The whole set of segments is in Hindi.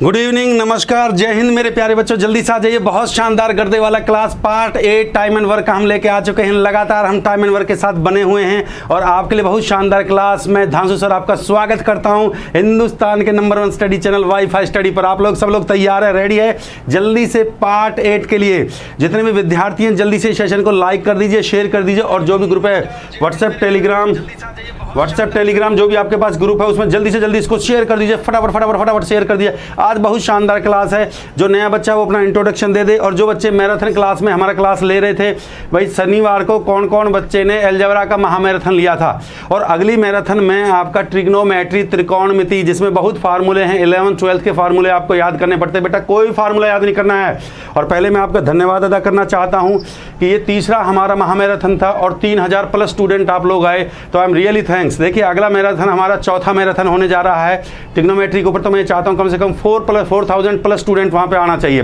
गुड इवनिंग, नमस्कार, जय हिंद मेरे प्यारे बच्चों। जल्दी से आ जाइए। बहुत शानदार गर्दे वाला class part 8 time and work हम लेके आ चुके हैं। लगातार हम टाइम एंड वर्क के साथ बने हुए हैं और आपके लिए बहुत शानदार क्लास। मैं धांसू सर आपका स्वागत करता हूं हिंदुस्तान के number 1 study channel wifi study पर। आप लोग सब लोग तैयार है, रेडी है? जल्दी से पार्ट 8 के लिए जितने भी विद्यार्थी हैं जल्दी से सेशन को लाइक कर दीजिए, शेयर कर दीजिए और जो भी ग्रुप है व्हाट्सएप टेलीग्राम जो भी आपके पास ग्रुप है उसमें जल्दी से जल्दी इसको शेयर कर दीजिए। फटाफट शेयर कर दीजिए। आज बहुत शानदार क्लास है। जो नया बच्चा वो अपना इंट्रोडक्शन दे दे। और जो बच्चे मैराथन क्लास में हमारा क्लास ले रहे थे, भाई शनिवार को कौन कौन बच्चे ने अलजेब्रा का महामैराथन लिया था। और अगली मैराथन में आपका ट्रिग्नोमेट्री, त्रिकोणमिति, जिसमें बहुत फार्मूले हैं, 11th 12th के फार्मूले आपको याद करने पड़ते हैं। बेटा कोई फार्मूला याद नहीं करना है। और पहले मैं आपका धन्यवाद अदा करना चाहता हूँ कि ये तीसरा हमारा महामैराथन था और 3000 प्लस स्टूडेंट आप लोग आए, तो आई एम रियली थैंक्स। देखिए अगला मैराथन हमारा चौथा मैराथन होने जा रहा है ट्रिग्नोमेट्री के ऊपर। तो मैं चाहता हूँ कम से कम 4000 प्लस स्टूडेंट वहाँ पे आना चाहिए।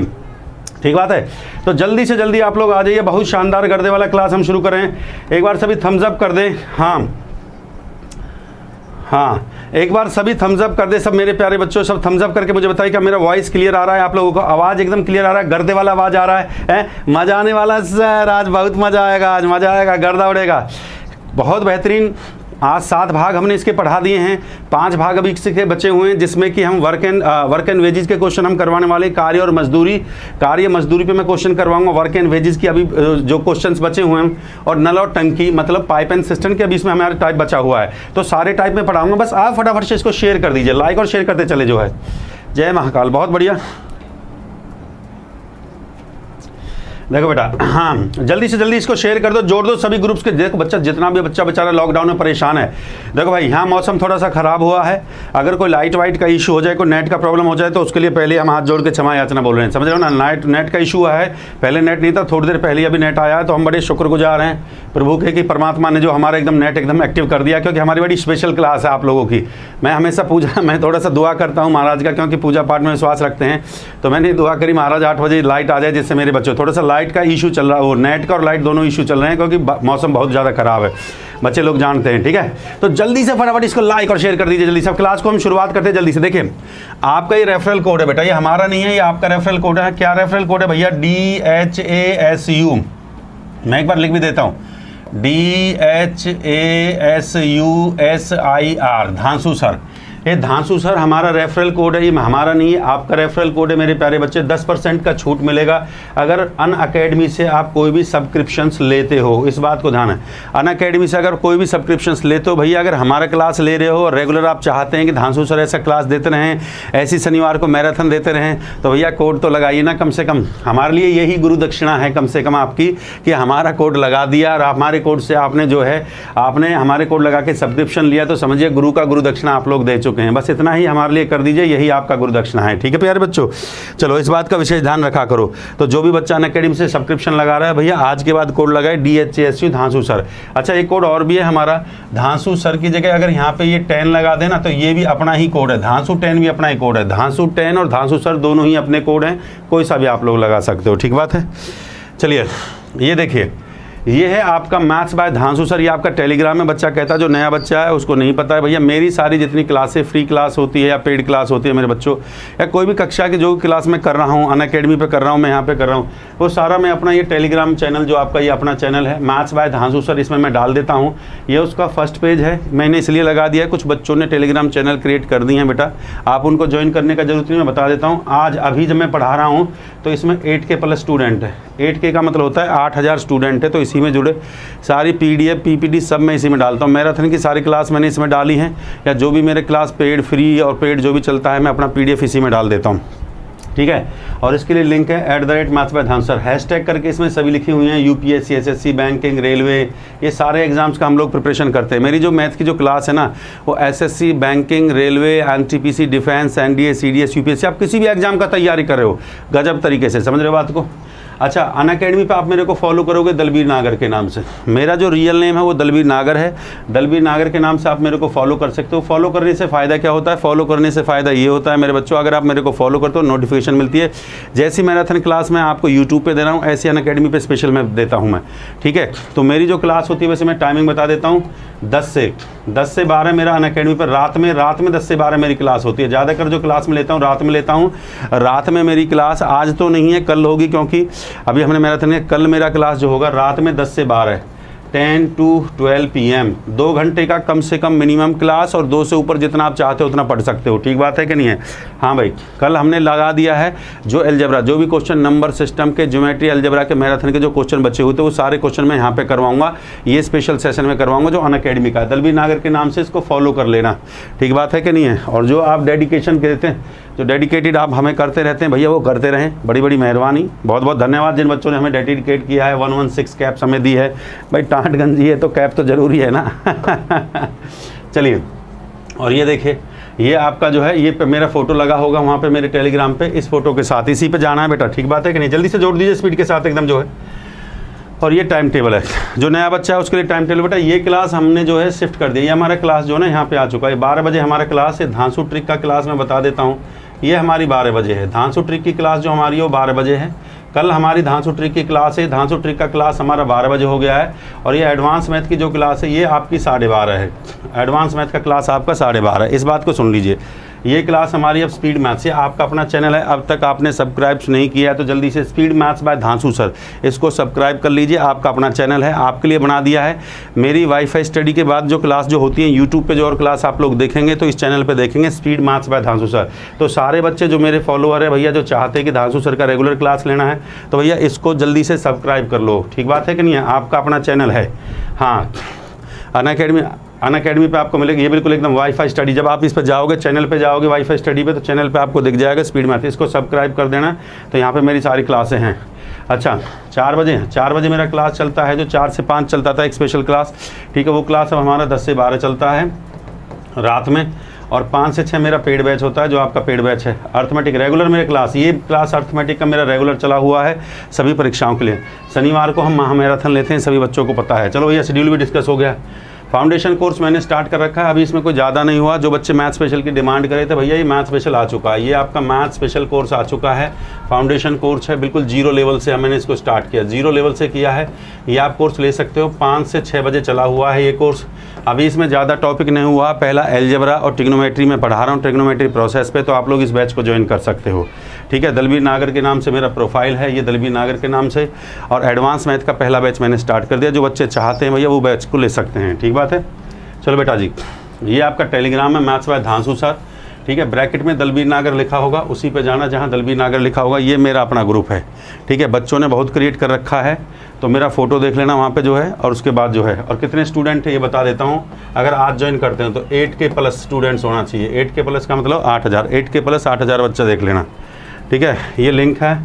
ठीक बात है? तो जल्दी से जल्दी आप लोग आ जाइए। बहुत शानदार गर्दे वाला क्लास हम शुरू करें। एक बार सभी थम्स अप कर दें। हाँ, एक बार सभी थम्स अप कर दे। सब मेरे प्यारे बच्चों सब थम्स अप करके मुझे बताइए क्या मेरा वॉइस क्लियर आ रहा है? आप लोगों को आवाज़ एकदम क्लियर आ रहा है? गर्दे वाला आवाज़ आ रहा है? मज़ा आने वाला सर, आज बहुत मज़ा आएगा, आज मज़ा आएगा, गर्दा उड़ेगा। बहुत बेहतरीन। आज 7 भाग हमने इसके पढ़ा दिए हैं, 5 भाग अभी इसके बचे हुए हैं, जिसमें कि हम वर्क एंड वेजेस के क्वेश्चन हम करवाने वाले। कार्य मजदूरी पे मैं क्वेश्चन करवाऊंगा। वर्क एंड वेजेस की अभी जो क्वेश्चंस बचे हुए हैं, और नल और टंकी मतलब पाइप एंड सिस्टम के बीच में हमारा टाइप बचा हुआ है। तो सारे टाइप में पढ़ाऊंगा। बस आप फटाफट से इसको शेयर कर दीजिए, लाइक और शेयर करते चले जो है। जय महाकाल। बहुत बढ़िया। देखो बेटा, हाँ जल्दी से जल्दी इसको शेयर कर दो, जोड़ दो सभी ग्रुप्स के। देखो बच्चा, जितना भी बच्चा बेचारा लॉकडाउन में परेशान है। देखो भाई, यहाँ मौसम थोड़ा सा ख़राब हुआ है। अगर कोई लाइट वाइट का इशू हो जाए, कोई नेट का प्रॉब्लम हो जाए, तो उसके लिए पहले हम हाथ जोड़ के क्षमा याचना बोल रहे हैं। समझ रहे हो ना? नेट का इशू है। पहले नेट नहीं था, थोड़ी देर पहले अभी नेट आया है। तो हम बड़े शुक्रगुजार हैं प्रभु के कि परमात्मा ने जो हमारा एकदम नेट एकदम एक्टिव कर दिया, क्योंकि हमारी बड़ी स्पेशल क्लास है आप लोगों की। मैं हमेशा मैं थोड़ा सा दुआ करता हूँ महाराज का, क्योंकि पूजा पाठ में विश्वास रखते हैं। तो मैंने दुआ करी महाराज 8 बजे लाइट आ जाए, जिससे मेरे बच्चों थोड़ा सा लाइट का इशू चल रहा है। वो नेट का और लाइट दोनों इशू चल रहे हैं, क्योंकि मौसम बहुत ज़्यादा ख़राब है, बच्चे लोग जानते हैं। ठीक है, तो जल्दी से फटाफट इसको लाइक और शेयर कर दीजिए। जल्दी से क्लास को हम शुरुआत करते हैं जल्दी से। देखिए आपका ये रेफरल कोड है बेटा, ये हमारा नहीं है, ये आपका रेफरल कोड है। क्या रेफरल कोड है भैया? DHASU। मैं एक बार लिख भी देता हूँ, DHASUSIR, धांसू सर। ये धांसू सर हमारा रेफरल कोड है, ये हमारा नहीं है, आपका रेफरल कोड है मेरे प्यारे बच्चे। 10% का छूट मिलेगा अगर अनअकैडमी से आप कोई भी सब्सक्रिप्शंस लेते हो। इस बात को ध्यान है, अनअकैडमी से अगर कोई भी सब्सक्रिप्शंस लेते हो भैया, अगर हमारा क्लास ले रहे हो और रेगुलर आप चाहते हैं कि धांसू सर ऐसा क्लास देते रहें, ऐसी शनिवार को मैराथन देते रहें, तो भैया कोड तो लगाइए ना कम से कम। हमारे लिए यही गुरु दक्षिणा है कम से कम आपकी, कि हमारा कोड लगा दिया और हमारे कोड से आपने जो है आपने हमारे कोड लगा के सब्सक्रिप्शन लिया, तो समझिए गुरु का गुरु दक्षिणा आप लोग दे चुके हैं। बस इतना ही हमारे लिए कर दीजिए, यही आपका गुरु दक्षिणा है। ठीक है प्यारे बच्चों, चलो इस बात का विशेष ध्यान रखा करो। तो जो भी बच्चा अनअकैडमी से सब्सक्रिप्शन लगा रहा है भैया, आज के बाद कोड लगाए DHASU धांसू सर। अच्छा एक कोड और भी है हमारा, धांसू सर की जगह अगर यहाँ पे ये 10 लगा देना, तो ये भी अपना ही कोड है। धांसू 10 भी अपना ही कोड है। धांसू 10 और धांसू सर दोनों ही अपने कोड हैं, कोई सा भी आप लोग लगा सकते हो। ठीक बात है? चलिए ये देखिए, ये है आपका मैथ्स बाय धांसू सर। ये आपका टेलीग्राम में बच्चा कहता है, जो नया बच्चा है उसको नहीं पता है भैया, मेरी सारी जितनी क्लासें फ्री क्लास होती है या पेड क्लास होती है मेरे बच्चों, या कोई भी कक्षा की जो क्लास मैं कर रहा हूँ, अनअकैडमी पे कर रहा हूँ, मैं यहाँ पे कर रहा हूँ, वो सारा मैं अपना ये टेलीग्राम चैनल जो आपका ये अपना चैनल है मैथ्स बाय धांसू सर, इसमें मैं डाल देता हूँ। ये उसका फर्स्ट पेज है, मैंने इसलिए लगा दिया है, कुछ बच्चों ने टेलीग्राम चैनल क्रिएट कर दिए हैं बेटा, आप उनको ज्वाइन करने का जरूरत नहीं, मैं बता देता हूँ। आज अभी जब मैं पढ़ा रहा हूँ तो इसमें 8K प्लस स्टूडेंट है। 8K का मतलब होता है 8000 स्टूडेंट है, तो इसी में जुड़े। सारी PDF PPT सब मैं इसी में डालता हूँ। मैराथन की सारी क्लास मैंने इसमें डाली हैं, या जो भी मेरे क्लास पेड फ्री और पेड जो भी चलता है, मैं अपना PDF इसी में डाल देता हूँ। ठीक है, और इसके लिए लिंक है @मैथ्स बाय धांसू सर, हैशटैग करके इसमें सभी लिखी हुई हैं। UPSC SSC बैंकिंग रेलवे, ये सारे एग्जाम्स का हम लोग प्रिपरेशन करते हैं। मेरी जो मैथ की जो क्लास है ना, वो SSC banking railway NTPC defence NDA CDS UPSC, आप किसी भी एग्जाम का तैयारी कर रहे हो गजब तरीके से, समझ रहे हो बात को? अच्छा अनअकैडमी पे आप मेरे को फॉलो करोगे दलबीर नागर के नाम से। मेरा जो रियल नेम है वो दलबीर नागर है। दलबीर नागर के नाम से आप मेरे को फॉलो कर सकते हो। फॉलो करने से फ़ायदा क्या होता है? फॉलो करने से फ़ायदा ये होता है मेरे बच्चों, अगर आप मेरे को फॉलो करते हो नोटिफिकेशन मिलती है। जैसी मैराथन क्लास मैं आपको यूट्यूब पे दे रहा हूँ, ऐसी अनअकैडमी पे स्पेशल मैं देता हूँ मैं। ठीक है, तो मेरी जो क्लास होती है वैसे मैं टाइमिंग बता देता हूँ। 10 से 12 मेरा अनअकैडमी पर रात में 10 से 12 मेरी क्लास होती है। ज़्यादातर जो क्लास में लेता हूँ रात में लेता हूँ। रात में मेरी क्लास आज तो नहीं है, कल होगी, क्योंकि अभी हमने मैराथन है। कल मेरा क्लास जो होगा रात में 10 से 12 10 to 12 PM 2 घंटे का कम से कम मिनिमम क्लास, और 2 से ऊपर जितना आप चाहते हो उतना पढ़ सकते हो। ठीक बात है कि नहीं है? हाँ भाई, कल हमने लगा दिया है जो अलजेब्रा, जो भी क्वेश्चन नंबर सिस्टम के, ज्योमेट्री, अलजेब्रा के, मैराथन के जो क्वेश्चन बचे हुए थे वो सारे क्वेश्चन मैं यहाँ पे करवाऊंगा। ये स्पेशल सेशन में करवाऊंगा जो अनअकैडमी का है। दलवीर नागर के नाम से इसको फॉलो कर लेना। ठीक बात है कि नहीं है? और जो आप डेडिकेशन देते हैं, जो डेडिकेटेड आप हमें करते रहते हैं भैया, वो करते रहें। बड़ी बड़ी मेहरबानी, बहुत बहुत धन्यवाद जिन बच्चों ने हमें डेडिकेट किया है। 116 कैप्स हमें दी है भाई। टाँट गंजी है तो कैप तो ज़रूरी है ना। चलिए, और ये देखिए, ये आपका जो है, ये पे मेरा फोटो लगा होगा वहाँ पे मेरे टेलीग्राम पे। इस फोटो के साथ इसी पे जाना है बेटा। ठीक बात है कि नहीं? जल्दी से जोड़ दीजिए स्पीड के साथ एकदम जो है। और ये टाइम टेबल है, जो नया बच्चा है उसके लिए टाइम टेबल बेटा। ये क्लास हमने जो है शिफ्ट कर दिया। ये हमारा क्लास जो है ना यहाँ पे आ चुका है। 12 बजे हमारा क्लास है। धांसू ट्रिक का क्लास मैं बता देता हूँ, ये हमारी 12 बजे है। धांसू ट्रिक की क्लास जो हमारी है वो 12 बजे है। कल हमारी धांसू ट्रिक की क्लास है। धांसू ट्रिक का क्लास हमारा 12 बजे हो गया है। और ये एडवांस मैथ की जो क्लास है ये आपकी 12:30 है। एडवांस मैथ का क्लास आपका 12:30। इस बात को सुन लीजिए, ये क्लास हमारी अब स्पीड मैथ्स से। आपका अपना चैनल है, अब तक आपने सब्सक्राइब नहीं किया है तो जल्दी से स्पीड मैथ्स बाय धांसू सर, इसको सब्सक्राइब कर लीजिए। आपका अपना चैनल है, आपके लिए बना दिया है। मेरी वाईफाई स्टडी के बाद जो क्लास जो होती है यूट्यूब पे, जो और क्लास आप लोग देखेंगे तो इस चैनल पे देखेंगे, स्पीड मैथ्स बाय धांसू सर। तो सारे बच्चे जो मेरे फॉलोअर है भैया, जो चाहते हैं कि धांसू सर का रेगुलर क्लास लेना है, तो भैया इसको जल्दी से सब्सक्राइब कर लो। ठीक बात है कि नहीं है? आपका अपना चैनल है। हाँ, अनअकैडमी पे आपको मिलेगी ये बिल्कुल एकदम वाईफाई स्टडी। जब आप इस पर जाओगे, चैनल पे जाओगे वाईफाई स्टडी पे, तो चैनल पे आपको दिख जाएगा स्पीड मैथ। इसको सब्सक्राइब कर देना। तो यहाँ पे मेरी सारी क्लासें हैं। अच्छा, 4 बजे मेरा क्लास चलता है, जो 4 से 5 चलता था एक स्पेशल क्लास। ठीक है, वो क्लास अब हमारा 10 से 12 चलता है रात में। और 5 से 6 मेरा पेड बैच होता है, जो आपका पेड बैच है अर्थमेटिक रेगुलर। मेरे क्लास, ये क्लास अर्थमेटिक का मेरा रेगुलर चला हुआ है सभी परीक्षाओं के लिए। शनिवार को हम महामैराथन लेते हैं, सभी बच्चों को पता है। चलो भैया, शेड्यूल भी डिस्कस हो गया। फाउंडेशन कोर्स मैंने स्टार्ट कर रखा है, अभी इसमें कोई ज़्यादा नहीं हुआ। जो बच्चे मैथ स्पेशल की डिमांड करे थे भैया, ये मैथ स्पेशल आ चुका है। ये आपका मैथ स्पेशल कोर्स आ चुका है। फाउंडेशन कोर्स है, बिल्कुल 0 लेवल से मैंने इसको स्टार्ट किया। 0 लेवल से किया है। ये आप कोर्स ले सकते हो। 5 से 6 बजे चला हुआ है ये कोर्स। अभी इसमें ज़्यादा टॉपिक नहीं हुआ। पहला अलजेब्रा और ट्रिग्नोमेट्री में पढ़ा रहा हूँ, ट्रिग्नोमेट्री प्रोसेस पे। तो आप लोग इस बैच को ज्वाइन कर सकते हो। ठीक है, दलवीर नागर के नाम से मेरा प्रोफाइल है, ये दलवीर नागर के नाम से। और एडवांस मैथ का पहला बैच मैंने स्टार्ट कर दिया। जो बच्चे चाहते हैं भैया वो बैच को ले सकते हैं। ठीक बात है? चलो बेटा जी, ये आपका टेलीग्राम है, मैथ्स बाय धांसू सर। ठीक है, ब्रैकेट में दलवीर नागर लिखा होगा, उसी पे जाना जहाँ दलवीर नागर लिखा होगा। ये मेरा अपना ग्रुप है। ठीक है, बच्चों ने बहुत क्रिएट कर रखा है, तो मेरा फ़ोटो देख लेना वहाँ पे जो है। और उसके बाद जो है, और कितने स्टूडेंट है ये बता देता हूँ। अगर आज ज्वाइन करते हैं तो 8K प्लस स्टूडेंट्स होना चाहिए। 8K प्लस का मतलब 8000। 8K प्लस 8000 बच्चा देख लेना। ठीक है, ये लिंक है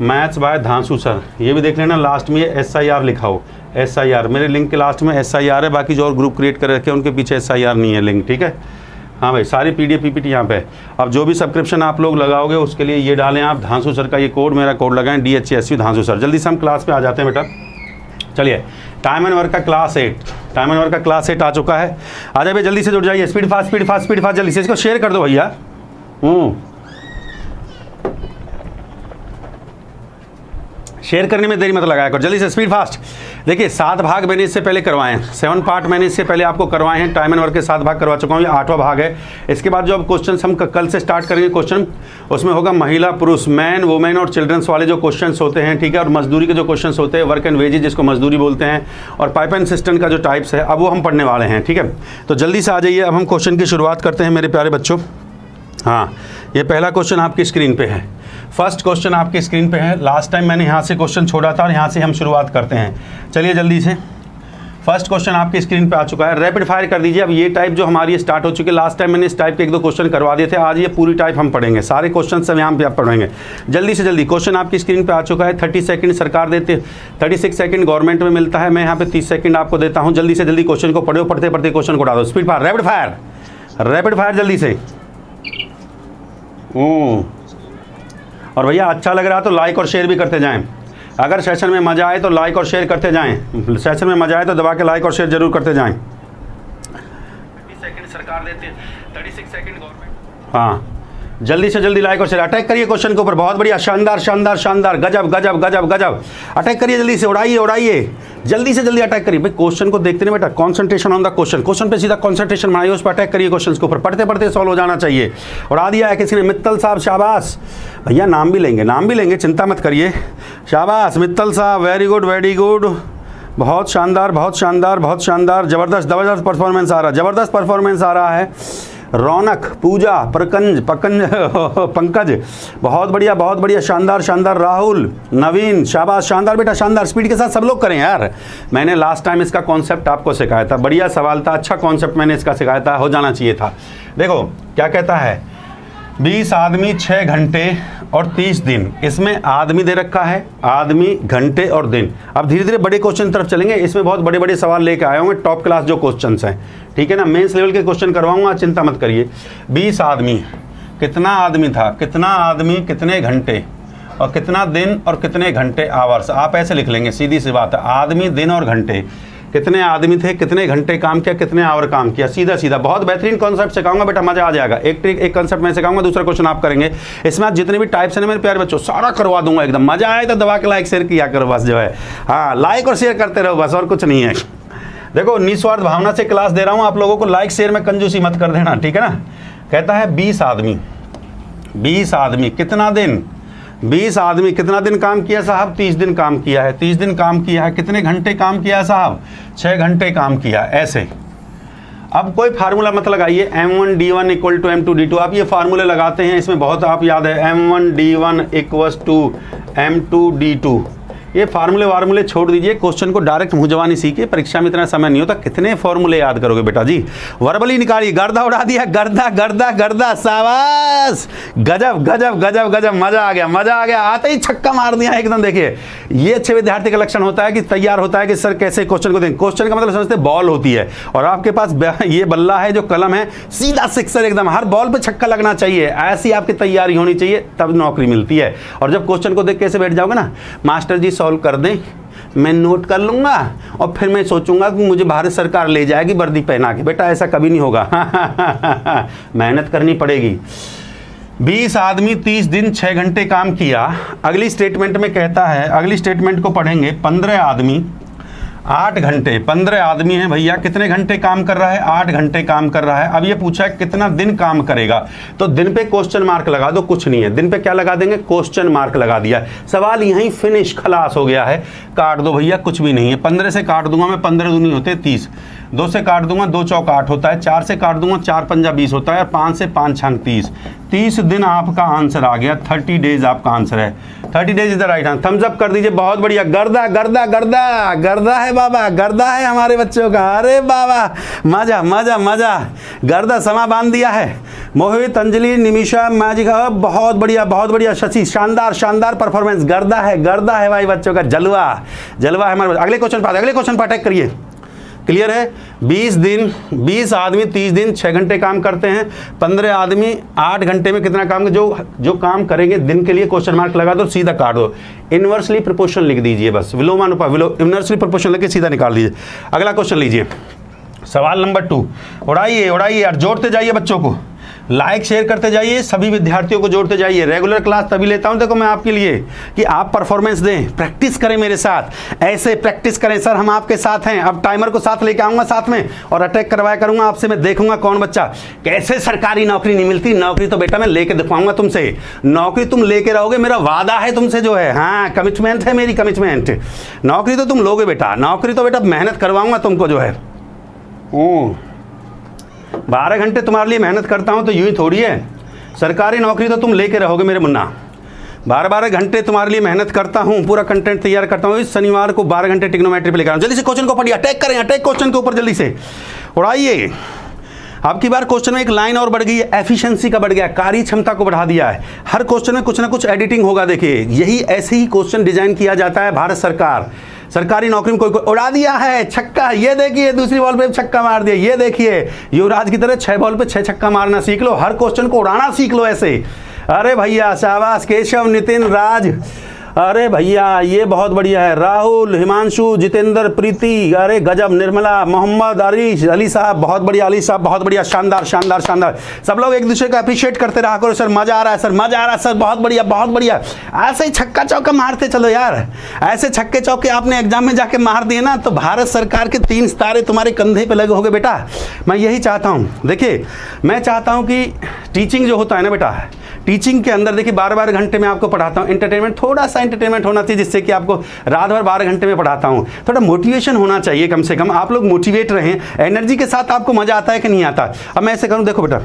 मैथ्स बाय धांसू सर, ये भी देख लेना। लास्ट में ये SIR लिखा हो, SIR मेरे लिंक के लास्ट में SIR है। बाकी जो और ग्रुप क्रिएट कर रखे हैं उनके पीछे SIR नहीं है लिंक। ठीक है, हाँ भाई, सारी PDF PPT यहाँ पे है। अब जो भी सब्सक्रिप्शन आप लोग लगाओगे उसके लिए ये डालें आप धांसू सर का ये कोड, मेरा कोड लगाएं DHSU धांसू सर। जल्दी से हम क्लास पे आ जाते हैं बेटा। चलिए, टाइम एंड वर्क का क्लास 8, टाइम एंड वर्क का क्लास 8 आ चुका है। आ जाए भाई, जल्दी से जुड़ जाइए। Speed fast, speed fast, speed fast. जल्दी से इसको शेयर कर दो भैया। शेयर करने में देरी मत लगाया करो, जल्दी से स्पीड फास्ट। देखिए, 7 भाग मैंने इससे पहले करवाए हैं, 7 पार्ट मैंने इससे पहले आपको करवाए हैं। टाइम एंड वर्क के 7 भाग करवा चुका हूँ, ये 8वां भाग है। इसके बाद जो अब क्वेश्चन हम कल से स्टार्ट करेंगे क्वेश्चन, उसमें होगा महिला पुरुष, मैन वुमेन और चिल्ड्रंस वाले जो क्वेश्चन होते हैं। ठीक है, और मजदूरी के जो क्वेश्चन होते हैं, वर्क एंड वेजेज जिसको मजदूरी बोलते हैं, और पाइप एंड सिस्टम का जो टाइप्स है, अब वो हम पढ़ने वाले हैं। ठीक है, तो जल्दी से आ जाइए। अब हम क्वेश्चन की शुरुआत करते हैं मेरे प्यारे बच्चों। हाँ, ये पहला क्वेश्चन आपकी स्क्रीन पे है। फर्स्ट क्वेश्चन आपकी स्क्रीन पे है। लास्ट टाइम मैंने यहाँ से क्वेश्चन छोड़ा था और यहाँ से हम शुरुआत करते हैं। चलिए जल्दी से, फर्स्ट क्वेश्चन आपकी स्क्रीन पे आ चुका है। रैपिड फायर कर दीजिए। अब ये टाइप जो हमारी स्टार्ट हो चुकी है, लास्ट टाइम मैंने इस टाइप के 1-2 क्वेश्चन करवा दिए थे। आज ये पूरी टाइप हम पढ़ेंगे, सारे क्वेश्चन सब यहाँ पे आप पढ़ेंगे। जल्दी से जल्दी, क्वेश्चन आपकी स्क्रीन पे आ चुका है। 30 सेकंड सरकार देते, 36 सेकंड गवर्नमेंट में मिलता है। मैं यहाँ पे 30 सेकंड आपको देता हूँ। जल्दी से जल्दी क्वेश्चन को पढ़ो, पढ़ते पढ़ते क्वेश्चन को उड़ा दो। Speed fire, rapid fire, rapid fire, जल्दी से। और भैया अच्छा लग रहा है तो लाइक और शेयर भी करते जाएं। अगर सेशन में मज़ा आए तो लाइक और शेयर करते जाएं। सेशन में मज़ा आए तो दबा के लाइक और शेयर जरूर करते जाएं। 30 सेकंड सरकार देती है, 36 सेकंड गवर्नमेंट। हाँ, जल्दी से जल्दी लाइक और शेयर, अटैक करिए क्वेश्चन के ऊपर, बहुत बढ़िया, शानदार शानदार शानदार, गजब गजब गजब गजब, अटैक करिए जल्दी से, उड़ाइए उड़ाइए, जल्दी से जल्दी अटैक करिए भाई। क्वेश्चन को देखते नहीं बेटा, concentration on the question, question पे सीधा कॉन्सेंट्रेशन बनाइए, उस पर अटैक करिए, क्वेश्चन के ऊपर पढ़ते पढ़ते सॉल्व हो जाना चाहिए। उड़ा दिया है किसी ने, मित्तल साहब शाबाश भैया, नाम भी लेंगे, नाम भी लेंगे, चिंता मत करिए, शाबाश मित्तल साहब, वेरी गुड वेरी गुड, बहुत शानदार बहुत शानदार बहुत शानदार, ज़बरदस्त ज़बरदस्त परफॉर्मेंस आ रहा है, ज़बरदस्त परफॉर्मेंस आ रहा है। रौनक, पूजा, पंकज, बहुत बढ़िया शानदार शानदार, राहुल, नवीन, शाबाश, शानदार बेटा शानदार, स्पीड के साथ सब लोग करें यार। मैंने लास्ट टाइम इसका कॉन्सेप्ट आपको सिखाया था, बढ़िया सवाल था, अच्छा कॉन्सेप्ट मैंने इसका सिखाया था, हो जाना चाहिए था। देखो क्या कहता है, 20 आदमी 6 घंटे और 30 दिन, इसमें आदमी दे रखा है, आदमी, घंटे और दिन। अब धीरे धीरे बड़े क्वेश्चन की तरफ चलेंगे, इसमें बहुत बड़े बड़े सवाल लेके आए होंगे, टॉप क्लास जो क्वेश्चंस हैं, ठीक है ना, मेंस लेवल के क्वेश्चन करवाऊंगा, चिंता मत करिए। 20 आदमी, कितना आदमी था, कितना आदमी कितने घंटे, और कितना दिन और कितने घंटे आवर्स, आप ऐसे लिख लेंगे, सीधी सी बात है, आदमी, दिन और घंटे, कितने आदमी थे, कितने घंटे काम किया, कितने आवर काम किया, सीधा सीधा, बहुत बेहतरीन कॉन्सेप्ट सिखाऊंगा बेटा, मजा आ जाएगा। एक कॉन्सेप्ट मैं सिखाऊंगा, दूसरा क्वेश्चन आप करेंगे। इसमें आप जितने भी टाइप्स हैं मेरे प्यारे बच्चों, सारा करवा दूंगा एकदम, मजा आए तो दबा के लाइक शेयर किया करो बस, जो है हाँ लाइक और शेयर करते रहो बस, और कुछ नहीं है। देखो निस्वार्थ भावना से क्लास दे रहा हूँ आप लोगों को, लाइक शेयर में कंजूसी मत कर देना, ठीक है ना। कहता है 20 आदमी, 20 आदमी कितना दिन, 20 आदमी कितना दिन काम किया साहब, 30 दिन काम किया है, 30 दिन काम किया है, कितने घंटे काम किया साहब, 6 घंटे काम किया, ऐसे। अब कोई फार्मूला मत लगाइए, M1D1 इक्वल टू M2D2, आप ये फार्मूले लगाते हैं, इसमें बहुत आप याद है, M1D1 इक्वल्स टू M2D2, ये फार्मूले छोड़ दीजिए, क्वेश्चन को डायरेक्ट मुँह जवानी सीखिए, परीक्षा में इतना समय नहीं होता, कितने फार्मूले याद करोगे बेटा जी, वर्बली निकालिए, गर्दा उड़ा दिया, गर्दा गर्दा गर्दा, शाबाश, गजब गजब गजब गजब, मजा आ गया, आते ही छक्का मार दिया एकदम। देखिए ये अच्छे विद्यार्थी का लक्षण होता है कि तैयार होता है कि सर कैसे क्वेश्चन को दें, क्वेश्चन का मतलब समझते बॉल होती है, और आपके पास ये बल्ला है जो कलम है, सीधा सिक्सर एकदम, हर बॉल पे छक्का लगना चाहिए, ऐसी आपकी तैयारी होनी चाहिए, तब नौकरी मिलती है। और जब क्वेश्चन को देख कैसे बैठ जाओगे ना, मास्टर जी सॉल्व कर दें, मैं नोट कर लूंगा और फिर मैं सोचूंगा कि मुझे भारत सरकार ले जाएगी वर्दी पहना के, बेटा ऐसा कभी नहीं होगा मेहनत करनी पड़ेगी। 20 आदमी 30 दिन 6 घंटे काम किया। अगली स्टेटमेंट में कहता है, अगली स्टेटमेंट को पढ़ेंगे, 15 आदमी 8 घंटे, 15 आदमी हैं भैया, कितने घंटे काम कर रहा है, 8 घंटे काम कर रहा है। अब ये पूछा है कितना दिन काम करेगा, तो दिन पे क्वेश्चन मार्क लगा दो, कुछ नहीं है, दिन पे क्या लगा देंगे, क्वेश्चन मार्क लगा दिया, सवाल यहीं फिनिश, खलास हो गया है, काट दो भैया, कुछ भी नहीं है। 15 से काट दूंगा मैं, 15 दूनी होते 30, 2 से काट दूंगा, 2 चौक 8 होता है, 4 से काट दूंगा, 4 पंजा 20 होता है, और 5 से 5 छंग 30, 30 दिन आपका आंसर आ गया, 30 डेज आपका आंसर है, 30 days is the right answer. Thumbs up कर दीजिए, बहुत बढ़िया, गर्दा गर्दा गर्दा गर्दा है बाबा, गर्दा है हमारे बच्चों का, अरे बाबा मजा मजा मजा, गर्दा समा बांध दिया है। मोहित, अंजलि, निमिषा, मैजिका, बहुत बढ़िया, शशि, शानदार शानदार परफॉर्मेंस, गर्दा है भाई बच्चों का, जलवा है हमारे। अगले क्वेश्चन पर अटैक करिए, क्लियर है। 20 दिन, 20 आदमी 30 दिन 6 घंटे काम करते हैं, 15 आदमी 8 घंटे में कितना काम, जो काम करेंगे दिन के लिए क्वेश्चन मार्क लगा दो, सीधा काट दो, इनवर्सली प्रोपोर्शनल लिख दीजिए बस, विलोमानुपात, इनवर्सली प्रोपोर्शनल लेके सीधा निकाल दीजिए। अगला क्वेश्चन लीजिए, सवाल नंबर 2, उड़ाइए और जोड़ते जाइए बच्चों को, लाइक शेयर करते जाइए, सभी विद्यार्थियों को जोड़ते जाइए। रेगुलर क्लास तभी लेता हूं देखो मैं आपके लिए कि आप परफॉर्मेंस दें, प्रैक्टिस करें मेरे साथ, ऐसे प्रैक्टिस करें, सर हम आपके साथ हैं। अब टाइमर को साथ लेके आऊंगा साथ में और अटैक करवाया करूंगा आपसे, मैं देखूंगा कौन बच्चा, कैसे सरकारी नौकरी नहीं मिलती, नौकरी तो बेटा मैं लेके दिखाऊंगा तुमसे, नौकरी तुम लेके रहोगे, मेरा वादा है तुमसे, जो है हाँ कमिटमेंट है मेरी, कमिटमेंट, नौकरी तो तुम लोगे बेटा, नौकरी तो बेटा मेहनत करवाऊंगा तुमको, जो है 12 घंटे तुम्हारे लिए मेहनत करता हूं तो यूं ही थोड़ी है, सरकारी नौकरी तो तुम लेके रहोगे मेरे मुन्ना, 12 घंटे तुम्हारे लिए मेहनत करता हूं, पूरा कंटेंट तैयार करता हूं। इस शनिवार को 12 घंटे ट्रिग्नोमेट्री पे लेकर आऊं। जल्दी से क्वेश्चन को पढ़िए, अटैक करें, अटैक क्वेश्चन के ऊपर जल्दी से उड़ाइए। अब की बार क्वेश्चन में एक लाइन और बढ़ गई है, एफिशिएंसी का बढ़ गया, कार्य क्षमता को बढ़ा दिया है। हर क्वेश्चन में कुछ ना कुछ एडिटिंग होगा, देखिए यही ऐसे ही क्वेश्चन डिजाइन किया जाता है। भारत सरकार सरकारी नौकरी में कोई उड़ा दिया है छक्का, ये देखिए दूसरी बॉल पे छक्का मार दिया, ये देखिए युवराज की तरह 6 बॉल पे 6 छक्का मारना सीख लो, हर क्वेश्चन को उड़ाना सीख लो ऐसे। अरे भैया शाबाश, केशव, नितिन, राज, अरे भैया ये बहुत बढ़िया है। राहुल, हिमांशु, जितेंद्र, प्रीति, अरे गजब, निर्मला, मोहम्मद, अली साहब बहुत बढ़िया, अली साहब बहुत बढ़िया, शानदार शानदार शानदार। सब लोग एक दूसरे को अप्रिशिएट करते रहा करो। सर मजा आ रहा है, सर मजा आ रहा है, सर बहुत बढ़िया बहुत बढ़िया। ऐसे ही छक्का चौका मारते चलो यार। ऐसे छक्के चौके आपने एग्जाम में जाके मार दिए ना तो भारत सरकार के 3 सितारे तुम्हारे कंधे पे लगे होंगे बेटा। मैं यही चाहता हूँ। देखिए मैं चाहता हूँ कि टीचिंग जो होता है ना बेटा, टीचिंग के अंदर देखिए 12-12 घंटे में आपको पढ़ाता हूँ। एंटरटेनमेंट, थोड़ा सा एंटरटेनमेंट होना चाहिए जिससे कि आपको रात भर 12 घंटे में पढ़ाता हूँ। थोड़ा मोटिवेशन होना चाहिए, कम से कम आप लोग मोटिवेट रहें। एनर्जी के साथ आपको मजा आता है कि नहीं आता? अब मैं ऐसे करूँ, देखो बेटा,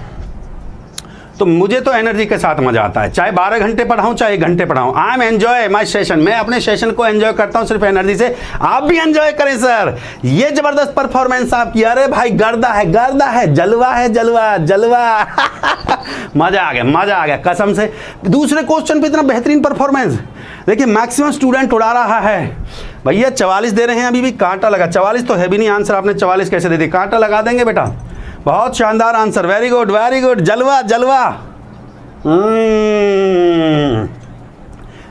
तो मुझे तो एनर्जी के साथ मजा आता है, चाहे 12 घंटे पढ़ाऊँ चाहे 1 घंटे पढ़ाऊँ। I am enjoy my session. मैं अपने सेशन को एंजॉय करता हूँ सिर्फ एनर्जी से। आप भी एंजॉय करें सर। ये जबरदस्त परफॉर्मेंस आपकी। अरे भाई गर्दा है, जलवा है, जलवा जलवा। मजा आ गया कसम से। दूसरे क्वेश्चन पे इतना बेहतरीन परफॉर्मेंस। देखिए मैक्सिमम स्टूडेंट उड़ा रहा है भैया। 44 दे रहे हैं, अभी भी कांटा लगा। 44 तो है भी नहीं आंसर, आपने 44 कैसे दे दी? कांटा लगा देंगे बेटा। बहुत शानदार answer, very good very good. जलवा जलवा।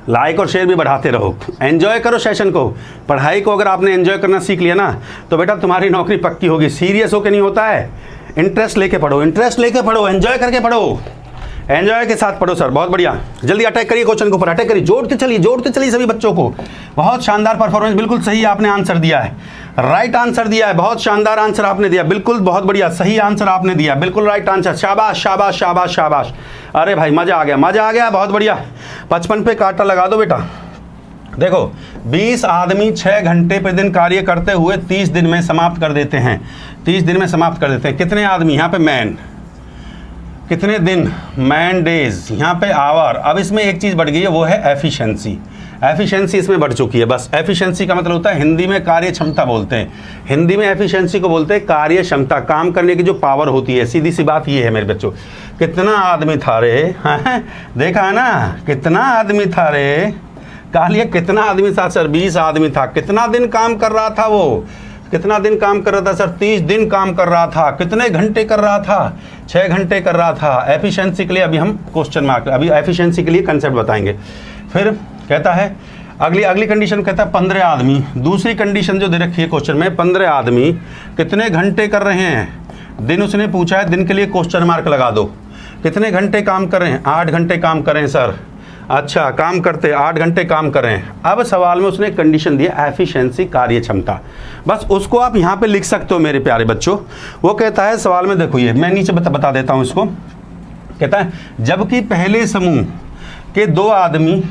लाइक और शेयर भी बढ़ाते रहो, एंजॉय करो सेशन को। पढ़ाई को अगर आपने एंजॉय करना सीख लिया ना तो बेटा तुम्हारी नौकरी पक्की होगी। सीरियस होकर नहीं होता है, इंटरेस्ट लेके पढ़ो, एंजॉय करके पढ़ो, एंजॉय के साथ पढ़ो सर। बहुत बढ़िया, जल्दी अटैक करिए क्वेश्चन के ऊपर, अटैक करिए, जोड़ते चलिए सभी बच्चों को। बहुत शानदार परफॉर्मेंस, बिल्कुल सही आपने आंसर दिया है, राइट आंसर दिया है। बहुत शानदार आंसर आपने दिया, बिल्कुल बहुत बढ़िया सही आंसर आपने दिया, बिल्कुल राइट आंसर। शाबाश शाबाश शाबाश शाबाश। अरे भाई मजा आ गया, बहुत बढ़िया। 55 पे कांटा लगा दो बेटा। देखो 20 आदमी 6 घंटे पर दिन कार्य करते हुए 30 दिन में समाप्त कर देते हैं। 30 दिन में समाप्त कर देते हैं। कितने आदमी? यहाँ पे मैन, कितने दिन? मैन डेज, यहाँ पे आवर। अब इसमें एक चीज़ बढ़ गई है, वो है एफिशिएंसी। एफिशिएंसी इसमें बढ़ चुकी है। बस एफिशिएंसी का मतलब होता है, हिंदी में कार्य क्षमता बोलते हैं। हिंदी में एफिशिएंसी को बोलते हैं कार्य क्षमता, काम करने की जो पावर होती है। सीधी सी बात ये है मेरे बच्चों। कितना आदमी था रे? देखा है ना, कितना आदमी था रे? कहा कितना आदमी था सर? 20 आदमी था। कितना दिन काम कर रहा था वो? कितना दिन काम कर रहा था सर? 30 दिन काम कर रहा था। कितने घंटे कर रहा था? 6 घंटे कर रहा था। एफिशिएंसी के लिए अभी हम क्वेश्चन मार्क, अभी एफिशिएंसी के लिए कंसेप्ट बताएंगे। फिर कहता है अगली कंडीशन कहता है 15 आदमी। दूसरी कंडीशन जो दे रखी है क्वेश्चन में, 15 आदमी कितने घंटे कर रहे हैं? दिन उसने पूछा है, दिन के लिए क्वेश्चन मार्क लगा दो। कितने घंटे काम कर रहे हैं? 8 घंटे काम कर रहे हैं सर। अच्छा, काम करते 8 घंटे काम कर रहे हैं। अब सवाल में उसने कंडीशन दिया एफिशिएंसी, कार्य क्षमता। बस उसको आप यहाँ पे लिख सकते हो मेरे प्यारे बच्चों। वो कहता है सवाल में, देखो ये मैं नीचे बता देता हूँ इसको। कहता है जबकि पहले समूह के 2 आदमी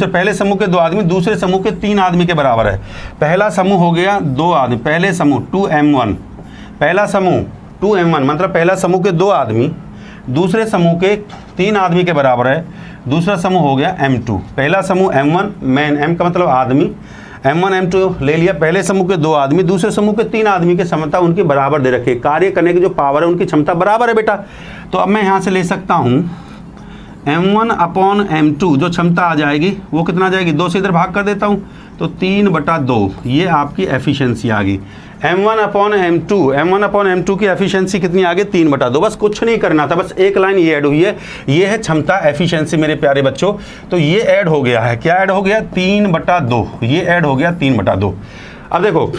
पहले समूह के 2 आदमी दूसरे समूह के 3 आदमी के बराबर है। पहला समूह हो गया 2 आदमी, पहले समूह 2m1, पहला समूह 2m1 मतलब पहला समूह के 2 आदमी दूसरे समूह के 3 आदमी के बराबर है। दूसरा समूह हो गया m2, पहला समूह m1 मैन, m का मतलब आदमी, m1 m2 ले लिया। पहले समूह के 2 आदमी दूसरे समूह के 3 आदमी की क्षमता उनकी बराबर दे रखी है। कार्य करने की जो पावर है उनकी क्षमता बराबर है बेटा। तो अब मैं यहाँ से ले सकता हूँ m1 अपॉन m2, जो क्षमता आ जाएगी वो कितना आ जाएगी? 2 से इधर भाग कर देता हूँ तो 3/2, ये आपकी एफिशिएंसी आ गई। m1 अपॉन m2 की एफिशिएंसी कितनी आ गई? 3/2। बस कुछ नहीं करना था, बस एक लाइन ये ऐड हुई है, ये है क्षमता एफिशिएंसी मेरे प्यारे बच्चों। तो ये ऐड हो गया है, क्या ऐड हो गया? 3/2, ये ऐड हो गया 3/2। अब देखो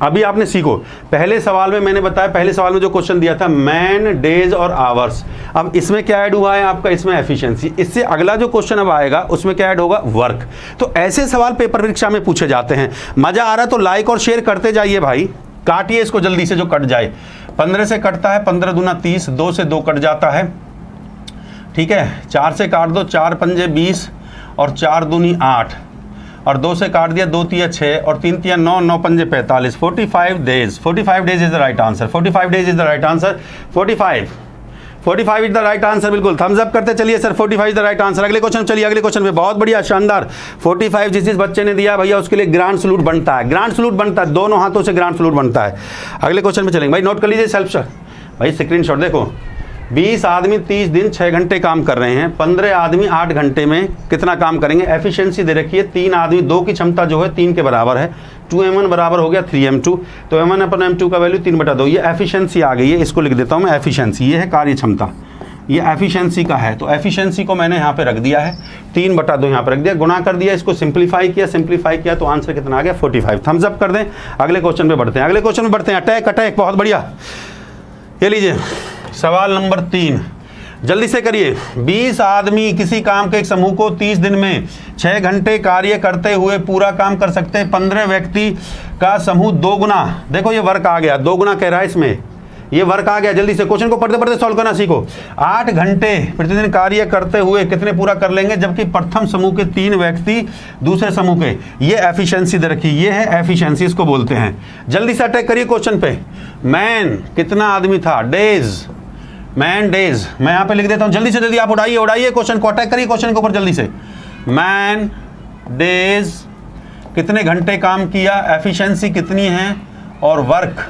अभी आपने सीखो, पहले सवाल में मैंने बताया, पहले सवाल में जो क्वेश्चन दिया था मैन, डेज और आवर्स। अब इसमें क्या ऐड हुआ है आपका? इसमें एफिशिएंसी। इससे अगला जो क्वेश्चन अब आएगा उसमें क्या ऐड होगा? वर्क। तो ऐसे सवाल पेपर परीक्षा में पूछे जाते हैं। मजा आ रहा है तो लाइक और शेयर करते जाइए भाई। काटिए इसको जल्दी से, जो कट जाए। 15 से कटता है, 15 दूना 30, 2 से 2 कट जाता है, ठीक है। 4 से काट दो, 4 पंजे 20 और 4 दूनी 8 और 2 से काट दिया, 2 तिया 6 और 3 तिया 9, 9 पंजे 45। 45 days is the right answer. 45 days is the right answer. 45 is the right answer. बिल्कुल थम्स अप करते चलिए sir. 45 is the right answer. अगले क्वेश्चन चलिए, अगले क्वेश्चन पे। बहुत बढ़िया, शानदार। 45 जिस बच्चे ने दिया भैया उसके लिए ग्रांड सलूट बनता है, ग्रांड सलूट बनता है, दोनों हाथों से ग्रांड सलूट बनता है। अगले क्वेश्चन पे चलेंगे भाई, नोट कर लीजिए सेल्फ भाई, स्क्रीनशॉट देखो। 20 आदमी 30 दिन 6 घंटे काम कर रहे हैं। 15 आदमी 8 घंटे में कितना काम करेंगे? एफिशिएंसी दे रखी है 3 आदमी, 2 की क्षमता जो है 3 के बराबर है। 2m1 बराबर हो गया 3m2, तो m1 अपॉन m2 का वैल्यू 3/2, ये एफिशिएंसी आ गई है। इसको लिख देता हूँ मैं एफिशिएंसी, ये है कार्य क्षमता। ये एफिशिएंसी का है, तो एफिशिएंसी को मैंने यहाँ पे रख दिया है 3/2 यहाँ पे रख दिया, गुणा कर दिया, इसको सिंप्लीफाई किया तो आंसर कितना आ गया 45। थम्स अप कर दें। अगले क्वेश्चन पे बढ़ते हैं, अटैक, बहुत बढ़िया। ये लीजिए सवाल नंबर 3, जल्दी से करिए। 20 आदमी किसी काम के एक समूह को 30 दिन में 6 घंटे कार्य करते हुए पूरा काम कर सकते हैं। 15 व्यक्ति का समूह 2 गुना, देखो ये वर्क आ गया, 2 गुना कह रहा है इसमें, ये वर्क आ गया। जल्दी से क्वेश्चन को पढ़ते पढ़ते सॉल्व करना सीखो। 8 घंटे प्रतिदिन कार्य करते हुए कितने पूरा कर लेंगे, जबकि प्रथम समूह के 3 व्यक्ति दूसरे समूह के, ये एफिशिएंसी दे रखी, ये है एफिशिएंसी, इसको बोलते हैं। जल्दी से अटैक करिए क्वेश्चन पे। मैन कितना आदमी था, डेज, मैन डेज, मैं यहाँ पे लिख देता हूँ, जल्दी से जल्दी आप उड़ाइए क्वेश्चन को, अटैक करिए क्वेश्चन के ऊपर जल्दी से। मैन डेज कितने घंटे काम किया, एफिशिएंसी कितनी है, और वर्क,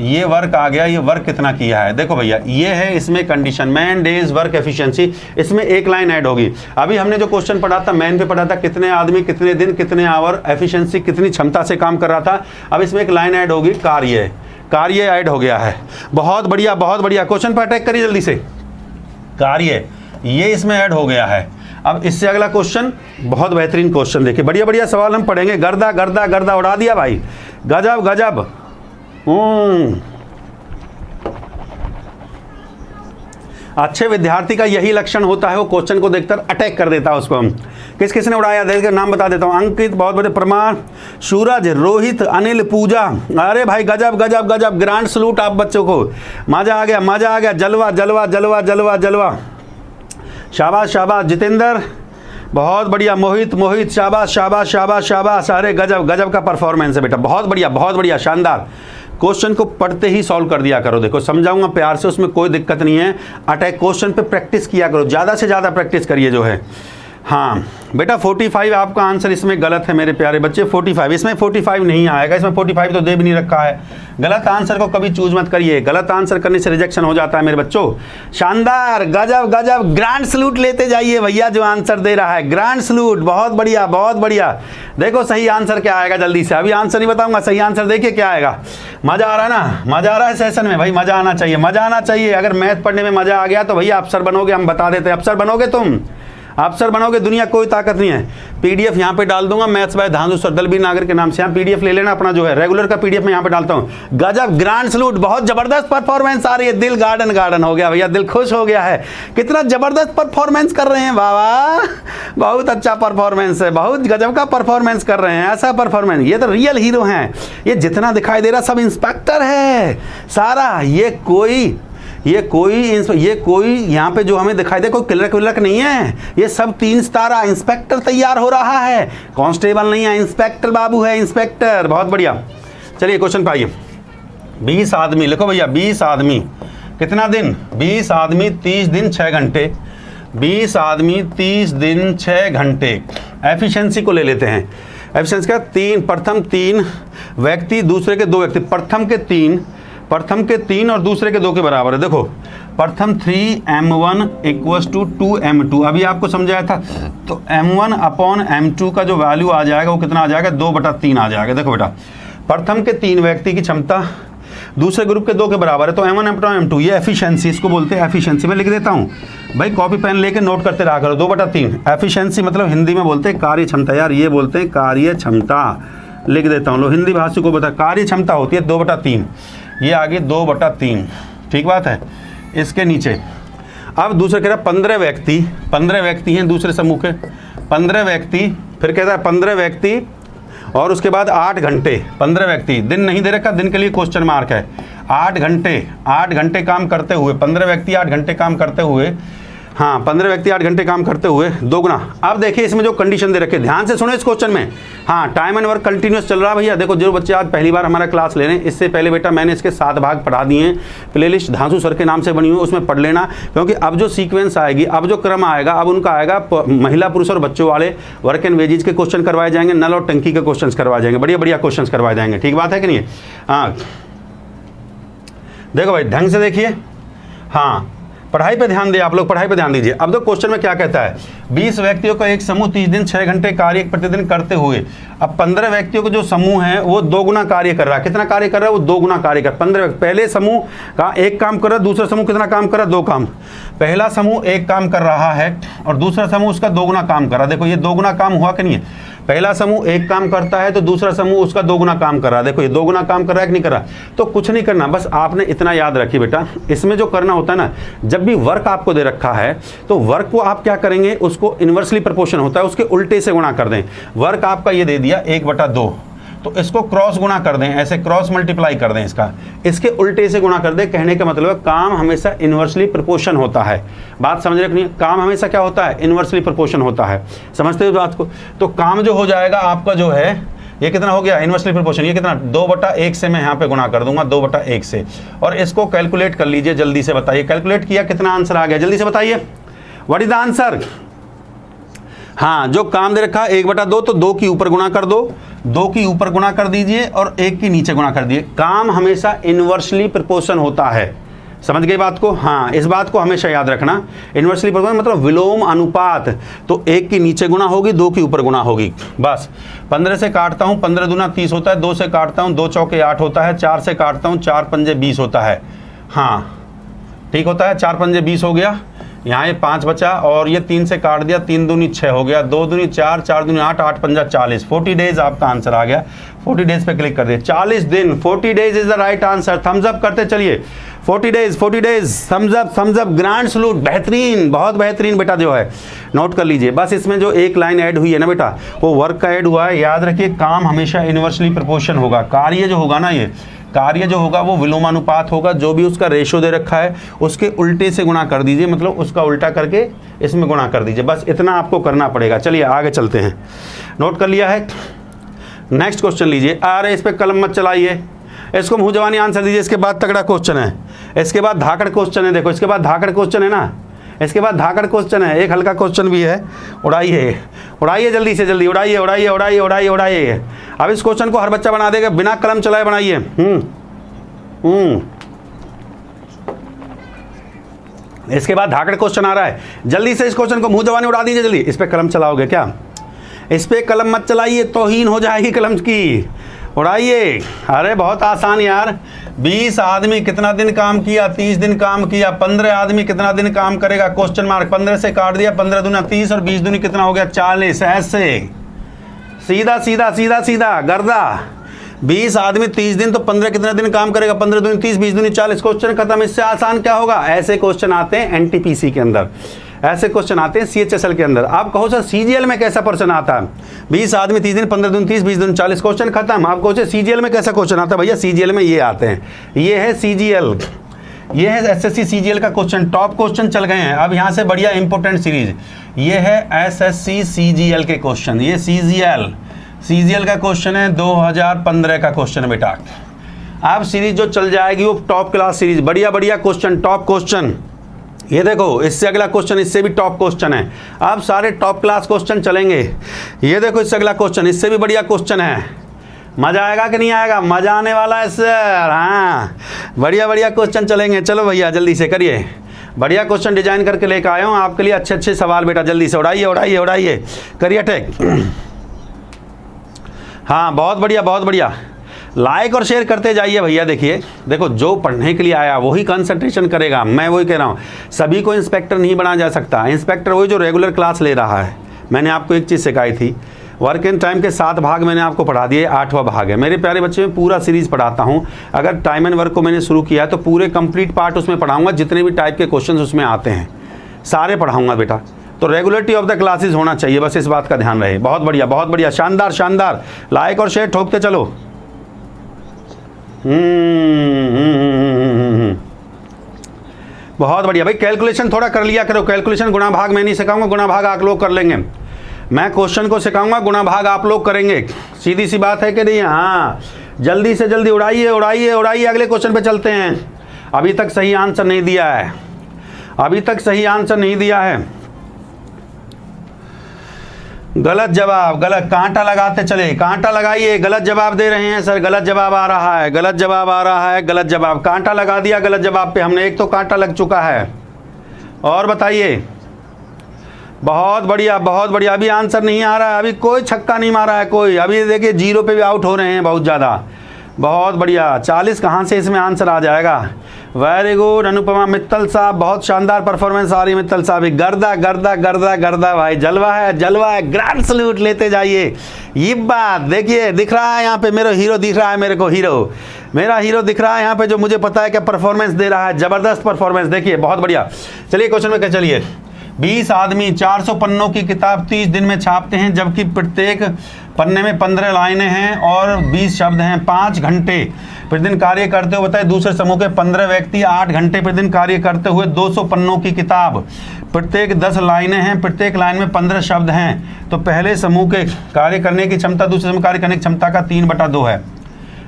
ये वर्क आ गया, ये वर्क कितना किया है। देखो भैया ये है इसमें condition, man days work efficiency, इसमें एक लाइन ऐड होगी। अभी हमने जो क्वेश्चन पढ़ा था मैन पे पढ़ा था कितने आदमी कितने दिन कितने आवर, एफिशिएंसी कितनी क्षमता से काम कर रहा था। अब इसमें एक लाइन ऐड होगी, कार्य ऐड हो गया है। बहुत बढ़िया क्वेश्चन पर अटैक करिए जल्दी से। कार्य ये इसमें ऐड हो गया है। अब इससे अगला क्वेश्चन बहुत बेहतरीन क्वेश्चन देखिए, बढ़िया बढ़िया सवाल हम पढ़ेंगे। गर्दा उड़ा दिया भाई, गजब। अच्छे विद्यार्थी का यही लक्षण होता है, वो क्वेश्चन को देखकर अटैक कर देता है उसको। हम किसने उड़ाया, देख नाम बता देता हूँ। अंकित बहुत बड़े, प्रमाण, सूरज, रोहित, अनिल, पूजा। अरे भाई गजब, ग्रांड सलूट आप बच्चों को, मजा आ गया, जलवा। शाबाश जितेंद्र, बहुत बढ़िया। मोहित, शाबाश। अरे गजब का परफॉर्मेंस है बेटा, बहुत बढ़िया, शानदार। क्वेश्चन को पढ़ते ही सॉल्व कर दिया करो, देखो समझाऊंगा प्यार से, उसमें कोई दिक्कत नहीं है। अटैक क्वेश्चन पे प्रैक्टिस किया करो, ज़्यादा से ज़्यादा प्रैक्टिस करिए जो है। हाँ बेटा 45 आपका आंसर इसमें गलत है मेरे प्यारे बच्चे। 45 इसमें 45 नहीं आएगा, इसमें 45 तो दे भी नहीं रखा है। गलत आंसर को कभी चूज मत करिए, गलत आंसर करने से रिजेक्शन हो जाता है मेरे बच्चों। शानदार, गजब, ग्रांड सलूट लेते जाइए भैया जो आंसर दे रहा है, ग्रांड सलूट, बहुत बढ़िया। देखो सही आंसर क्या आएगा जल्दी से, अभी आंसर नहीं बताऊंगा, सही आंसर देखिए क्या आएगा। मजा आ रहा है ना, मजा आ रहा है सेशन में भाई, मजा आना चाहिए। अगर मैथ पढ़ने में मजा आ गया तो भैया अफसर बनोगे, हम बता देते हैं, अफसर बनोगे तुम, अफसर बनोगे, दुनिया कोई ताकत नहीं है। पीडीएफ यहाँ पे डाल दूंगा, मैथ्स बाय धांसू सर दलबीर नागर के नाम से, यहाँ पीडीएफ ले लेना अपना, जो है रेगुलर का पीडीएफ मैं यहाँ पे डालता हूँ। गजब, ग्रांड सलूट, बहुत जबरदस्त परफॉर्मेंस आ रही है, दिल गार्डन हो गया भैया, दिल खुश हो गया है। कितना जबरदस्त परफॉर्मेंस कर रहे हैं बाबा, बहुत अच्छा परफॉर्मेंस है, बहुत गजब का परफॉर्मेंस कर रहे हैं, ऐसा परफॉर्मेंस, ये तो रियल हीरो हैं। ये जितना दिखाई दे रहा सब इंस्पेक्टर है सारा, ये कोई यहाँ पे जो हमें दिखाई दे कोई क्लर्क नहीं है, ये सब 3 सितारा इंस्पेक्टर तैयार हो रहा है, कांस्टेबल नहीं है, इंस्पेक्टर बाबू है, इंस्पेक्टर, बहुत बढ़िया। चलिए क्वेश्चन पे आइए। 20 आदमी लिखो भैया, 20 आदमी कितना दिन, 20 आदमी 30 दिन 6 घंटे, 20 आदमी 30 दिन 6 घंटे। एफिशिएंसी को ले लेते हैं, एफिशिएंसी का प्रथम 3 व्यक्ति दूसरे के 2 व्यक्ति, प्रथम के 3 और दूसरे के 2 के बराबर है। देखो प्रथम 3m1 = 2m2, अभी आपको समझाया था, तो m1/m2 का जो वैल्यू आ जाएगा वो कितना आ जाएगा, 2/3 आ जाएगा। देखो बेटा प्रथम के 3 व्यक्ति की क्षमता दूसरे ग्रुप के 2 के बराबर है, तो m1/m2, ये एफिशिएंसी, इसको बोलते हैं एफिशिएंसी। मैं लिख देता हूँ भाई, कॉपी पेन लेके नोट करते रहा करो। 2/3 एफिशिएंसी मतलब हिंदी में बोलते हैं कार्य क्षमता, यार ये बोलते हैं कार्य क्षमता, लिख देता हूँ, लो हिंदी भाषी को बता, कार्य क्षमता होती है 2/3, ये आगे 2/3, ठीक बात है। इसके नीचे अब दूसरे कह रहा है 15 व्यक्ति हैं दूसरे समूह के, 15 व्यक्ति, फिर कहता है 15 व्यक्ति और उसके बाद 8 घंटे, 15 व्यक्ति, दिन नहीं दे रखा, दिन के लिए क्वेश्चन मार्क है। 8 घंटे काम करते हुए, 15 व्यक्ति 8 घंटे काम करते हुए, हाँ 15 व्यक्ति 8 घंटे काम करते हुए 2 गुना। अब देखिए इसमें जो कंडीशन दे रखे, ध्यान से सुनो इस क्वेश्चन में। हाँ टाइम एंड वर्क कंटिन्यूस चल रहा भैया। देखो जो बच्चे आज पहली बार हमारा क्लास ले रहे हैं, इससे पहले बेटा मैंने इसके 7 भाग पढ़ा दिए हैं, प्लेलिस्ट धांसू सर के नाम से बनी हुई, उसमें पढ़ लेना, क्योंकि अब जो सीक्वेंस आएगी, अब जो क्रम आएगा, अब उनका आएगा महिला पुरुष और बच्चों वाले वर्क एंड वेजेज के क्वेश्चन करवाए जाएंगे, नल और टंकी के क्वेश्चन करवाए जाएंगे, बढ़िया क्वेश्चन करवाए जाएंगे, ठीक बात है कि नहीं। हाँ देखो भाई ढंग से देखिए, हाँ पढ़ाई पे ध्यान दिए आप लोग, पढ़ाई पे ध्यान दीजिए। अब तो क्वेश्चन में क्या कहता है, 20 व्यक्तियों का एक समूह 30 दिन 6 घंटे कार्य प्रतिदिन करते हुए, अब 15 व्यक्तियों का जो समूह है वो 2 गुना कार्य कर रहा है। कितना कार्य कर रहा है? वो 2 गुना कार्य कर। 15 पहले समूह का एक काम कर रहा है, दूसरा समूह कितना काम कर रहा है? 2 काम। पहला समूह एक काम कर रहा है और दूसरा समूह उसका 2 गुना काम कर रहा है। देखो ये 2 गुना काम हुआ कि नहीं है? पहला समूह एक काम करता है तो दूसरा समूह उसका 2 गुना काम कर रहा है। देखो ये 2 गुना काम कर रहा है कि नहीं कर रहा? तो कुछ नहीं करना, बस आपने इतना याद रखिए बेटा, इसमें जो करना होता है ना, जब भी वर्क आपको दे रखा है तो वर्क को आप क्या करेंगे, उसको इन्वर्सली प्रोपोर्शन होता है, उसके उल्टे से गुणा कर दें। वर्क आपका ये दे दिया 1/2, तो इसको क्रॉस गुणा कर दें, ऐसे क्रॉस मल्टीप्लाई कर दें, इसका इसके उल्टे से गुणा कर दें। कहने का मतलब है काम हमेशा इन्वर्सली प्रोपोर्शन होता है। बात समझ रहे नहीं? काम हमेशा क्या होता है? इन्वर्सली प्रोपोर्शन होता है। समझते हो बात को? तो काम जो हो जाएगा आपका जो है, ये कितना हो गया? Inversely proportion. ये कितना? 2/1 से मैं यहाँ पे गुणा कर दूंगा, 2/1 से। और इसको कैलकुलेट कर लीजिए, जल्दी से बताइए। कैलकुलेट किया, कितना आंसर आ गया? जल्दी से बताइए, व्हाट इज द आंसर? हाँ, जो काम दे रखा है 1/2, तो 2 की ऊपर गुणा कर दो, 2 की ऊपर गुणा कर दीजिए और 1 की नीचे गुणा कर दीजिए। काम हमेशा इन्वर्सली प्रोपोर्शन होता है। समझ गए बात को? हाँ, इस बात को हमेशा याद रखना। इन्वर्सली प्रोपोर्शन मतलब विलोम अनुपात, तो 1 की नीचे गुणा होगी, 2 की ऊपर गुणा होगी, बस। 15 से काटता हूँ, 15 दूना 30 होता है, 2 से काटता हूँ, 2 चौके 8 होता है, 4 से काटता हूँ, 4 पंजे 20 होता है। हाँ ठीक होता है, 4 पंजे 20 हो गया। यहाँ ये 5 बचा और ये 3 से काट दिया, 3 दूनी 6 हो गया, 2 दूनी 4, 4 दूनी 8, 8 पंजा 40। 40 डेज आपका आंसर आ गया। 40 डेज पे क्लिक कर दिए, 40 दिन, 40 days is the right answer. Thumbs up करते चलिए, 40 days, 40 days, thumbs up, grand salute, बेहतरीन, बहुत बेहतरीन बेटा जो है, नोट कर लीजिए। बस इसमें जो एक लाइन ऐड हुई है ना बेटा, वो वर्क का ऐड हुआ है। याद रखिए, काम हमेशा इन्वर्सली प्रोपोर्शन होगा। कार्य जो होगा ना, ये कार्य जो होगा वो विलोमानुपात होगा। जो भी उसका रेशो दे रखा है उसके उल्टे से गुणा कर दीजिए, मतलब उसका उल्टा करके इसमें गुणा कर दीजिए। बस इतना आपको करना पड़ेगा। चलिए आगे चलते हैं। नोट कर लिया है? नेक्स्ट क्वेश्चन लीजिए। अरे इस पर कलम मत चलाइए, इसको मुँह जवानी आंसर दीजिए। इसके बाद तगड़ा क्वेश्चन है, इसके बाद धाकड़ क्वेश्चन है। देखो इसके बाद धाकड़ क्वेश्चन है ना, इसके बाद धाकड़ क्वेश्चन है, एक हल्का क्वेश्चन भी है। उड़ाइए उड़ाइए, जल्दी से जल्दी उड़ाइए उड़ाइए उड़ाइए उड़ाइए उड़ाइए। अब इस क्वेश्चन को हर बच्चा बना देगा, बिना कलम चलाए बनाइए। इसके बाद धाकड़ क्वेश्चन आ रहा है, जल्दी से इस क्वेश्चन को मुंह जवानी उड़ा दीजिए जल्दी। इस पे कलम चलाओगे क्या? इस पे कलम मत चलाइए, तौहीन हो जाएगी कलम की। उड़ाइए। अरे बहुत आसान यार। 20 आदमी कितना दिन काम किया? 30 दिन काम किया। 15 आदमी कितना दिन काम करेगा? Question mark. 15 से काट दिया, 15 दूना 30 और 20 दूनी कितना हो गया? 40। ऐसे सीधा सीधा सीधा सीधा गर्दा। 20 आदमी 30 दिन, तो 15 कितना दिन काम करेगा? 15 दूनी 30, 20 दूनी 40। क्वेश्चन खत्म। इससे आसान क्या होगा? ऐसे क्वेश्चन आते हैं एनटीपीसी के अंदर, ऐसे क्वेश्चन आते हैं सीएचएसएल के अंदर। आप कहो सर सीजीएल में कैसा क्वेश्चन आता है? 20 आदमी 30 दिन, 15 दूनी 30, 20 दूनी 40। क्वेश्चन खत्म। आप कहो सीजीएल में कैसा क्वेश्चन आता है? भैया सीजीएल में ये आते हैं। ये है सीजीएल, ये है एसएससी सीजीएल का क्वेश्चन। टॉप क्वेश्चन चल गए हैं। अब यहाँ से बढ़िया इंपोर्टेंट सीरीज, ये है एसएससी सीजीएल के क्वेश्चन। ये सीजीएल का क्वेश्चन है, 2015 का क्वेश्चन बेटा। अब सीरीज जो चल जाएगी वो टॉप क्लास सीरीज, बढ़िया बढ़िया क्वेश्चन, टॉप क्वेश्चन। ये देखो, इससे अगला क्वेश्चन इससे भी टॉप क्वेश्चन है। अब सारे टॉप क्लास क्वेश्चन चलेंगे। ये देखो, इससे अगला क्वेश्चन इससे भी बढ़िया क्वेश्चन है। मजा आएगा कि नहीं आएगा? मजा आने वाला है सर। हाँ, बढ़िया बढ़िया क्वेश्चन चलेंगे। चलो भैया जल्दी से करिए, बढ़िया क्वेश्चन डिजाइन करके लेकर आया हूँ आपके लिए। अच्छे अच्छे सवाल बेटा, जल्दी से उड़ाइए उड़ाइए उड़ाइए, करिए टेक। हाँ बहुत बढ़िया बहुत बढ़िया। लाइक और शेयर करते जाइए भैया। देखिए देखो, जो पढ़ने के लिए आया वही कंसंट्रेशन करेगा। मैं वही कह रहा हूँ, सभी को इंस्पेक्टर नहीं बना जा सकता। इंस्पेक्टर वही जो रेगुलर क्लास ले रहा है। मैंने आपको एक चीज़ सिखाई थी, वर्क एंड टाइम के 7 भाग मैंने आपको पढ़ा दिए, 8वां भाग है। मेरे प्यारे बच्चे में पूरा सीरीज़ पढ़ाता हूँ। अगर टाइम एंड वर्क को मैंने शुरू किया है तो पूरे कंप्लीट पार्ट उसमें पढ़ाऊँगा। जितने भी टाइप के क्वेश्चन उसमें आते हैं सारे पढ़ाऊँगा बेटा। तो रेगुलरिटी ऑफ द क्लासेस होना चाहिए, बस इस बात का ध्यान रहे। बहुत बढ़िया बहुत बढ़िया, शानदार शानदार। लाइक और शेयर ठोकते चलो। बहुत बढ़िया भाई। कैलकुलेशन थोड़ा कर लिया करो। कैलकुलेशन गुणा भाग मैं नहीं सिखाऊंगा, गुणा भाग आप लोग कर लेंगे। मैं क्वेश्चन को सिखाऊंगा, गुणा भाग आप लोग करेंगे। सीधी सी बात है कि नहीं? हाँ, जल्दी से जल्दी उड़ाइए उड़ाइए उड़ाइए। अगले क्वेश्चन पे चलते हैं। अभी तक सही आंसर नहीं दिया है, अभी तक सही आंसर नहीं दिया है। गलत जवाब, गलत। कांटा लगाते चले, कांटा लगाइए। गलत जवाब दे रहे हैं सर, गलत जवाब आ रहा है, गलत जवाब आ रहा है, गलत जवाब। कांटा लगा दिया गलत जवाब पे हमने। एक तो कांटा लग चुका है, और बताइए। बहुत बढ़िया, बहुत बढ़िया। अभी आंसर नहीं आ रहा है, अभी कोई छक्का नहीं मारा है कोई। अभी देखिए 0 पे भी आउट हो रहे हैं बहुत ज़्यादा। बहुत बढ़िया। 40 कहाँ से इसमें आंसर आ जाएगा। वेरी गुड अनुपमा मित्तल साहब, बहुत शानदार परफॉर्मेंस आ रही है मित्तल साहब। गर्दा गर्दा गर्दा गर्दा भाई, जलवा है जलवा है। ग्रैंड सल्यूट लेते जाइए। ये बात देखिए, दिख रहा है यहाँ पे मेरा हीरो दिख रहा है, मेरे को हीरो, मेरा हीरो दिख रहा है यहाँ पे, जो मुझे पता है क्या परफॉर्मेंस दे रहा है। ज़बरदस्त परफॉर्मेंस, देखिए बहुत बढ़िया। चलिए क्वेश्चन में क्या, चलिए 20 आदमी 400 पन्नों की किताब 30 दिन में छापते हैं, जबकि प्रत्येक पन्ने में 15 लाइनें हैं और 20 शब्द हैं। 5 घंटे प्रतिदिन कार्य करते हुए बताए दूसरे समूह के 15 व्यक्ति 8 घंटे प्रतिदिन कार्य करते हुए 200 पन्नों की किताब, प्रत्येक 10 लाइनें हैं, प्रत्येक लाइन में 15 शब्द हैं, तो पहले समूह के कार्य करने की क्षमता दूसरे समूह कार्य करने की क्षमता का 3/2 है।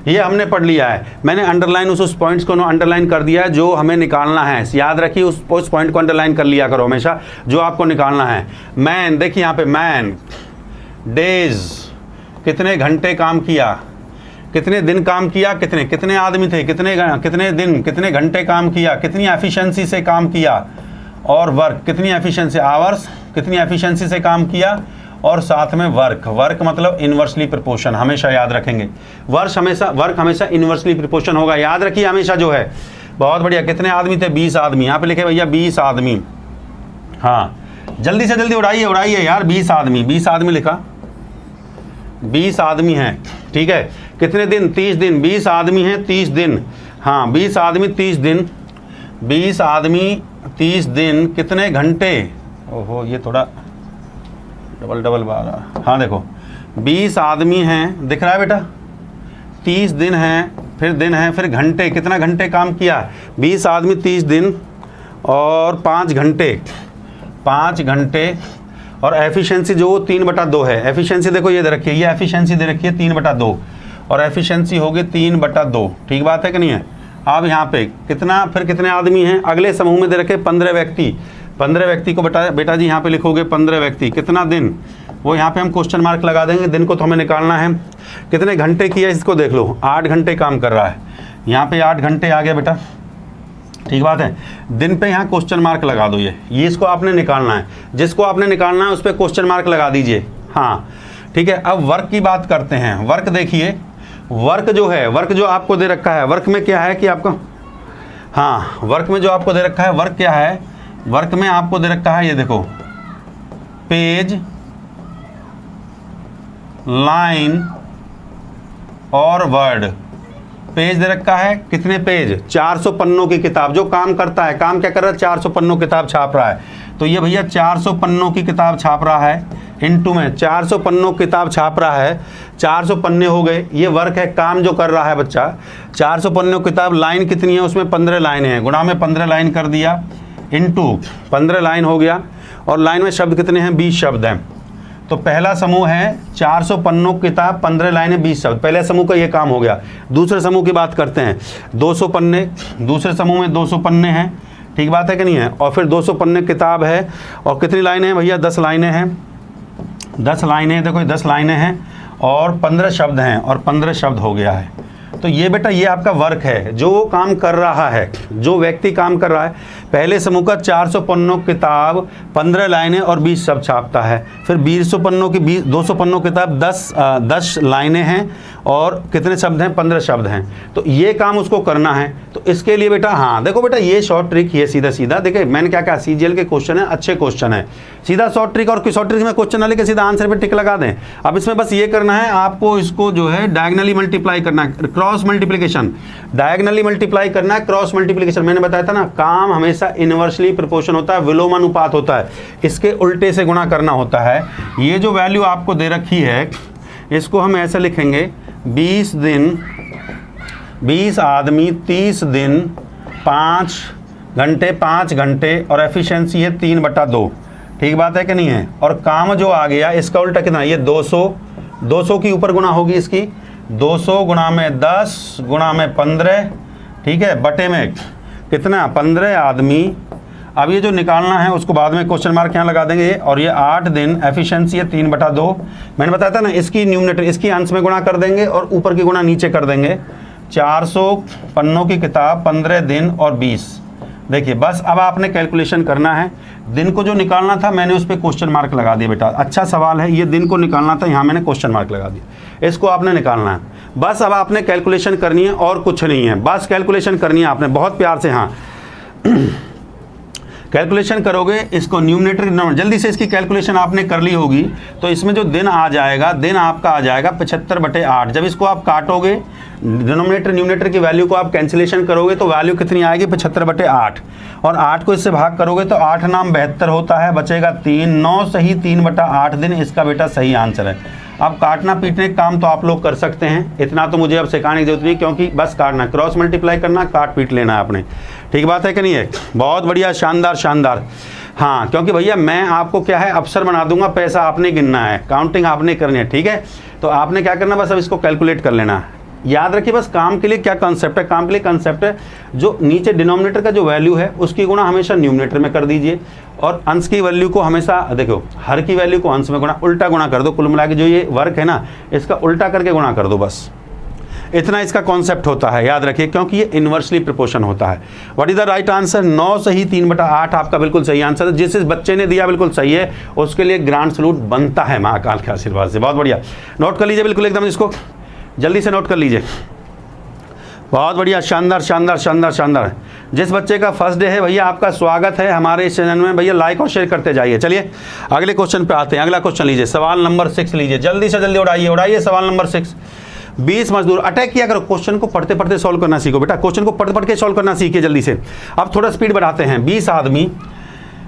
ये हमने पढ़ लिया है। मैंने अंडरलाइन उस पॉइंट्स को अंडरलाइन कर दिया है जो हमें निकालना है। याद रखिए, उस पॉइंट को अंडरलाइन कर लिया करो हमेशा जो आपको निकालना है। मैन, देखिए यहाँ पे मैन, डेज, कितने घंटे काम किया, कितने दिन काम किया, कितने आदमी थे, कितने दिन, कितने घंटे काम किया, कितनी एफिशिएंसी से काम किया, और वर्क, कितनी एफिशिएंसी, आवर्स, कितनी एफिशिएंसी से काम किया, और साथ में वर्क मतलब इन्वर्सली प्रोपोर्शन, हमेशा याद रखेंगे। वर्क हमेशा इन्वर्सली प्रोपोर्शन होगा, याद रखिए हमेशा जो है। बहुत बढ़िया। कितने आदमी थे, 20 आदमी। यहाँ पे लिखे भैया 20 आदमी। हाँ, जल्दी से जल्दी उड़ाइए यार। 20 आदमी लिखा, 20 आदमी हैं, ठीक है। कितने दिन, 30 दिन। 20 आदमी हैं 30 दिन। हाँ, 20 आदमी 30 दिन, 20 आदमी 30 दिन। कितने घंटे, ओहो ये थोड़ा डबल बार। हाँ देखो, 20 आदमी हैं, दिख रहा है बेटा, 30 दिन हैं, फिर दिन है, फिर घंटे, कितना घंटे काम किया। 20 आदमी 30 दिन और 5 घंटे, और एफिशिएंसी जो 3/2 है। एफिशिएंसी देखो ये दे रखी है, ये एफिशिएंसी दे रखी है 3/2, और एफिशिएंसी होगी 3/2। ठीक बात है कि नहीं है। अब यहाँ पे कितना, फिर कितने आदमी हैं, अगले समूह में दे रखे 15 व्यक्ति। 15 व्यक्ति को बेटा जी यहाँ पे लिखोगे 15 व्यक्ति। कितना दिन, वो यहाँ पे हम क्वेश्चन मार्क लगा देंगे, दिन को तो हमें निकालना है। कितने घंटे किया, इसको देख लो, 8 घंटे काम कर रहा है। यहाँ पे 8 घंटे आ गया बेटा, ठीक बात है। दिन पे यहाँ क्वेश्चन मार्क लगा दो, ये इसको आपने निकालना है। जिसको आपने निकालना है उस पर क्वेश्चन मार्क लगा दीजिए। हाँ ठीक है। अब वर्क की बात करते हैं। वर्क देखिए, वर्क जो है, वर्क जो आपको दे रखा है, वर्क में क्या है कि आपको, हाँ वर्क में जो आपको दे रखा है, वर्क क्या है, वर्क में आपको दे रखा है, ये देखो, पेज, लाइन और वर्ड। पेज दे रखा है, कितने पेज, 400 पन्नों की किताब। जो काम करता है, काम क्या कर रहा है, 400 पन्नों किताब छाप रहा है। तो ये भैया 400 पन्नों की किताब छाप रहा है, इनटू में 400 पन्नों की किताब छाप रहा है, 400 पन्ने हो गए। ये वर्क है, काम जो कर रहा है बच्चा। 400 पन्नों की किताब, लाइन कितनी है उसमें, 15 लाइनें हैं, गुणा में 15 लाइन कर दिया, इनटू 15 लाइन हो गया। और लाइन में शब्द कितने हैं, 20 शब्द हैं। तो पहला समूह है 400 पन्नों की किताब, 15 लाइनें, 20 शब्द। पहले समूह का ये काम हो गया। दूसरे समूह की बात करते हैं, 200 पन्ने। दूसरे समूह में 200 पन्ने हैं, ठीक बात है कि नहीं है। और फिर 200 पन्ने किताब है, और कितनी लाइनें हैं भैया, 10 लाइनें हैं। 10 लाइनें, देखो 10 लाइनें हैं, और 15 शब्द हैं, और 15 शब्द हो गया है। तो ये बेटा, ये आपका वर्क है, जो काम कर रहा है, जो व्यक्ति काम कर रहा है। पहले समूह का 400 पन्नों किताब, 15 लाइनें और 20 शब्द छापता है। फिर 200 पन्नों की 200 पन्नों किताब, 10 लाइनें हैं, और कितने शब्द हैं, 15 शब्द हैं। तो ये काम उसको करना है। तो इसके लिए बेटा, हाँ देखो बेटा, ये शॉर्ट ट्रिक, ये सीधा सीधा देखिए, मैंने क्या कहा, सीजीएल के क्वेश्चन है, अच्छे क्वेश्चन है। सीधा शॉर्ट ट्रिक, और शॉर्ट ट्रिक में क्वेश्चन ना लेके सीधा आंसर पे टिक लगा दें। अब इसमें बस ये करना है आपको, इसको जो है डायगनली मल्टीप्लाई करना है, क्रॉस मल्टीप्लिकेशन। डायगनली मल्टीप्लाई करना है, क्रॉस मल्टीप्लिकेशन। मैंने बताया था ना, काम हमेशा इनवर्सली प्रोपोर्शन होता है, विलोमानुपात होता है, इसके उल्टे से गुणा करना होता है। ये जो वैल्यू आपको दे रखी है, इसको हम ऐसे लिखेंगे, 20 दिन, 20 आदमी, 30 दिन, 5 घंटे, 5 घंटे, और एफिशिएंसी है 3/2। ठीक बात है कि नहीं है। और काम जो आ गया, इसका उल्टा कितना, ये 200 की ऊपर गुणा होगी इसकी, 200 गुणा में 10 गुणा में 15, ठीक है, बटे में कितना, 15 आदमी। अब ये जो निकालना है उसको बाद में क्वेश्चन मार्क यहाँ लगा देंगे। और ये 8 दिन, एफिशिएंसी है 3/2। मैंने बताया था ना, इसकी न्यूमरेटर, इसकी अंश में गुणा कर देंगे, और ऊपर की गुणा नीचे कर देंगे। 400 पन्नों की किताब, 15 दिन और 20, देखिए बस अब आपने कैलकुलेशन करना है। दिन को जो निकालना था मैंने उस पर क्वेश्चन मार्क लगा दिया बेटा, अच्छा सवाल है ये, दिन को निकालना था, यहाँ मैंने क्वेश्चन मार्क लगा दिया, इसको आपने निकालना है। बस अब आपने कैलकुलेशन करनी है और कुछ नहीं है, बस कैलकुलेशन करनी है आपने बहुत प्यार से। हाँ कैलकुलेशन करोगे इसको न्यूमरेटर जल्दी से इसकी कैलकुलेशन आपने कर ली होगी, तो इसमें जो दिन आ जाएगा, दिन आपका आ जाएगा 75/8। जब इसको आप काटोगे डिनोमिनेटर न्यूमरेटर की वैल्यू को आप कैंसिलेशन करोगे तो वैल्यू कितनी आएगी 75/8, और 8 को इससे भाग करोगे तो 8 नाम 72 होता है, बचेगा 3, 9 सही 3/8 दिन इसका बेटा सही आंसर है। अब काटना पीटने का काम तो आप लोग कर सकते हैं, इतना तो मुझे अब सिखाने की जरूरत नहीं, क्योंकि बस काटना, क्रॉस मल्टीप्लाई करना, काट पीट लेना है आपने, ठीक बात है कि नहीं है? बहुत बढ़िया, शानदार शानदार। हाँ क्योंकि भैया मैं आपको क्या है अफसर बना दूंगा, पैसा आपने गिनना है, काउंटिंग आपने करनी है, ठीक है? तो आपने क्या करना, बस अब इसको कैलकुलेट कर लेना है। याद रखिए बस काम के लिए क्या कॉन्सेप्ट है, काम के लिए कॉन्सेप्ट है जो नीचे डिनोमिनेटर का जो वैल्यू है उसकी गुणा हमेशा न्यूमरेटर में कर दीजिए, और अंश की वैल्यू को हमेशा देखो, हर की वैल्यू को अंश में गुणा, उल्टा गुणा कर दो, कुल मिला के जो ये वर्क है ना इसका उल्टा करके गुणा कर दो, बस इतना इसका कॉन्सेप्ट होता है, याद रखिए, क्योंकि ये इन्वर्सली प्रोपोर्शन होता है। What is the right answer? 9 सही 3/8 आपका बिल्कुल सही आंसर है। जिस बच्चे ने दिया बिल्कुल सही है, उसके लिए ग्रांड सैल्यूट बनता है महाकाल के आशीर्वाद से। बहुत बढ़िया, नोट कर लीजिए बिल्कुल एकदम, इसको जल्दी से नोट कर लीजिए। बहुत बढ़िया, शानदार शानदार शानदार शानदार। जिस बच्चे का फर्स्ट डे है भैया आपका स्वागत है हमारे इस चैनल में, भैया लाइक और शेयर करते जाइए। चलिए अगले क्वेश्चन पे आते हैं। अगला क्वेश्चन लीजिए, सवाल नंबर 6 लीजिए, जल्दी से जल्दी उड़ाइए सवाल नंबर 6। 20 मजदूर, अटैक किया करो, क्वेश्चन को पढ़ते पढ़ते सॉल्व करना सीखो बेटा, क्वेश्चन को पढ़ते पढ़ के सॉल्व करना सीखिए जल्दी से। अब थोड़ा स्पीड बढ़ाते हैं। 20 आदमी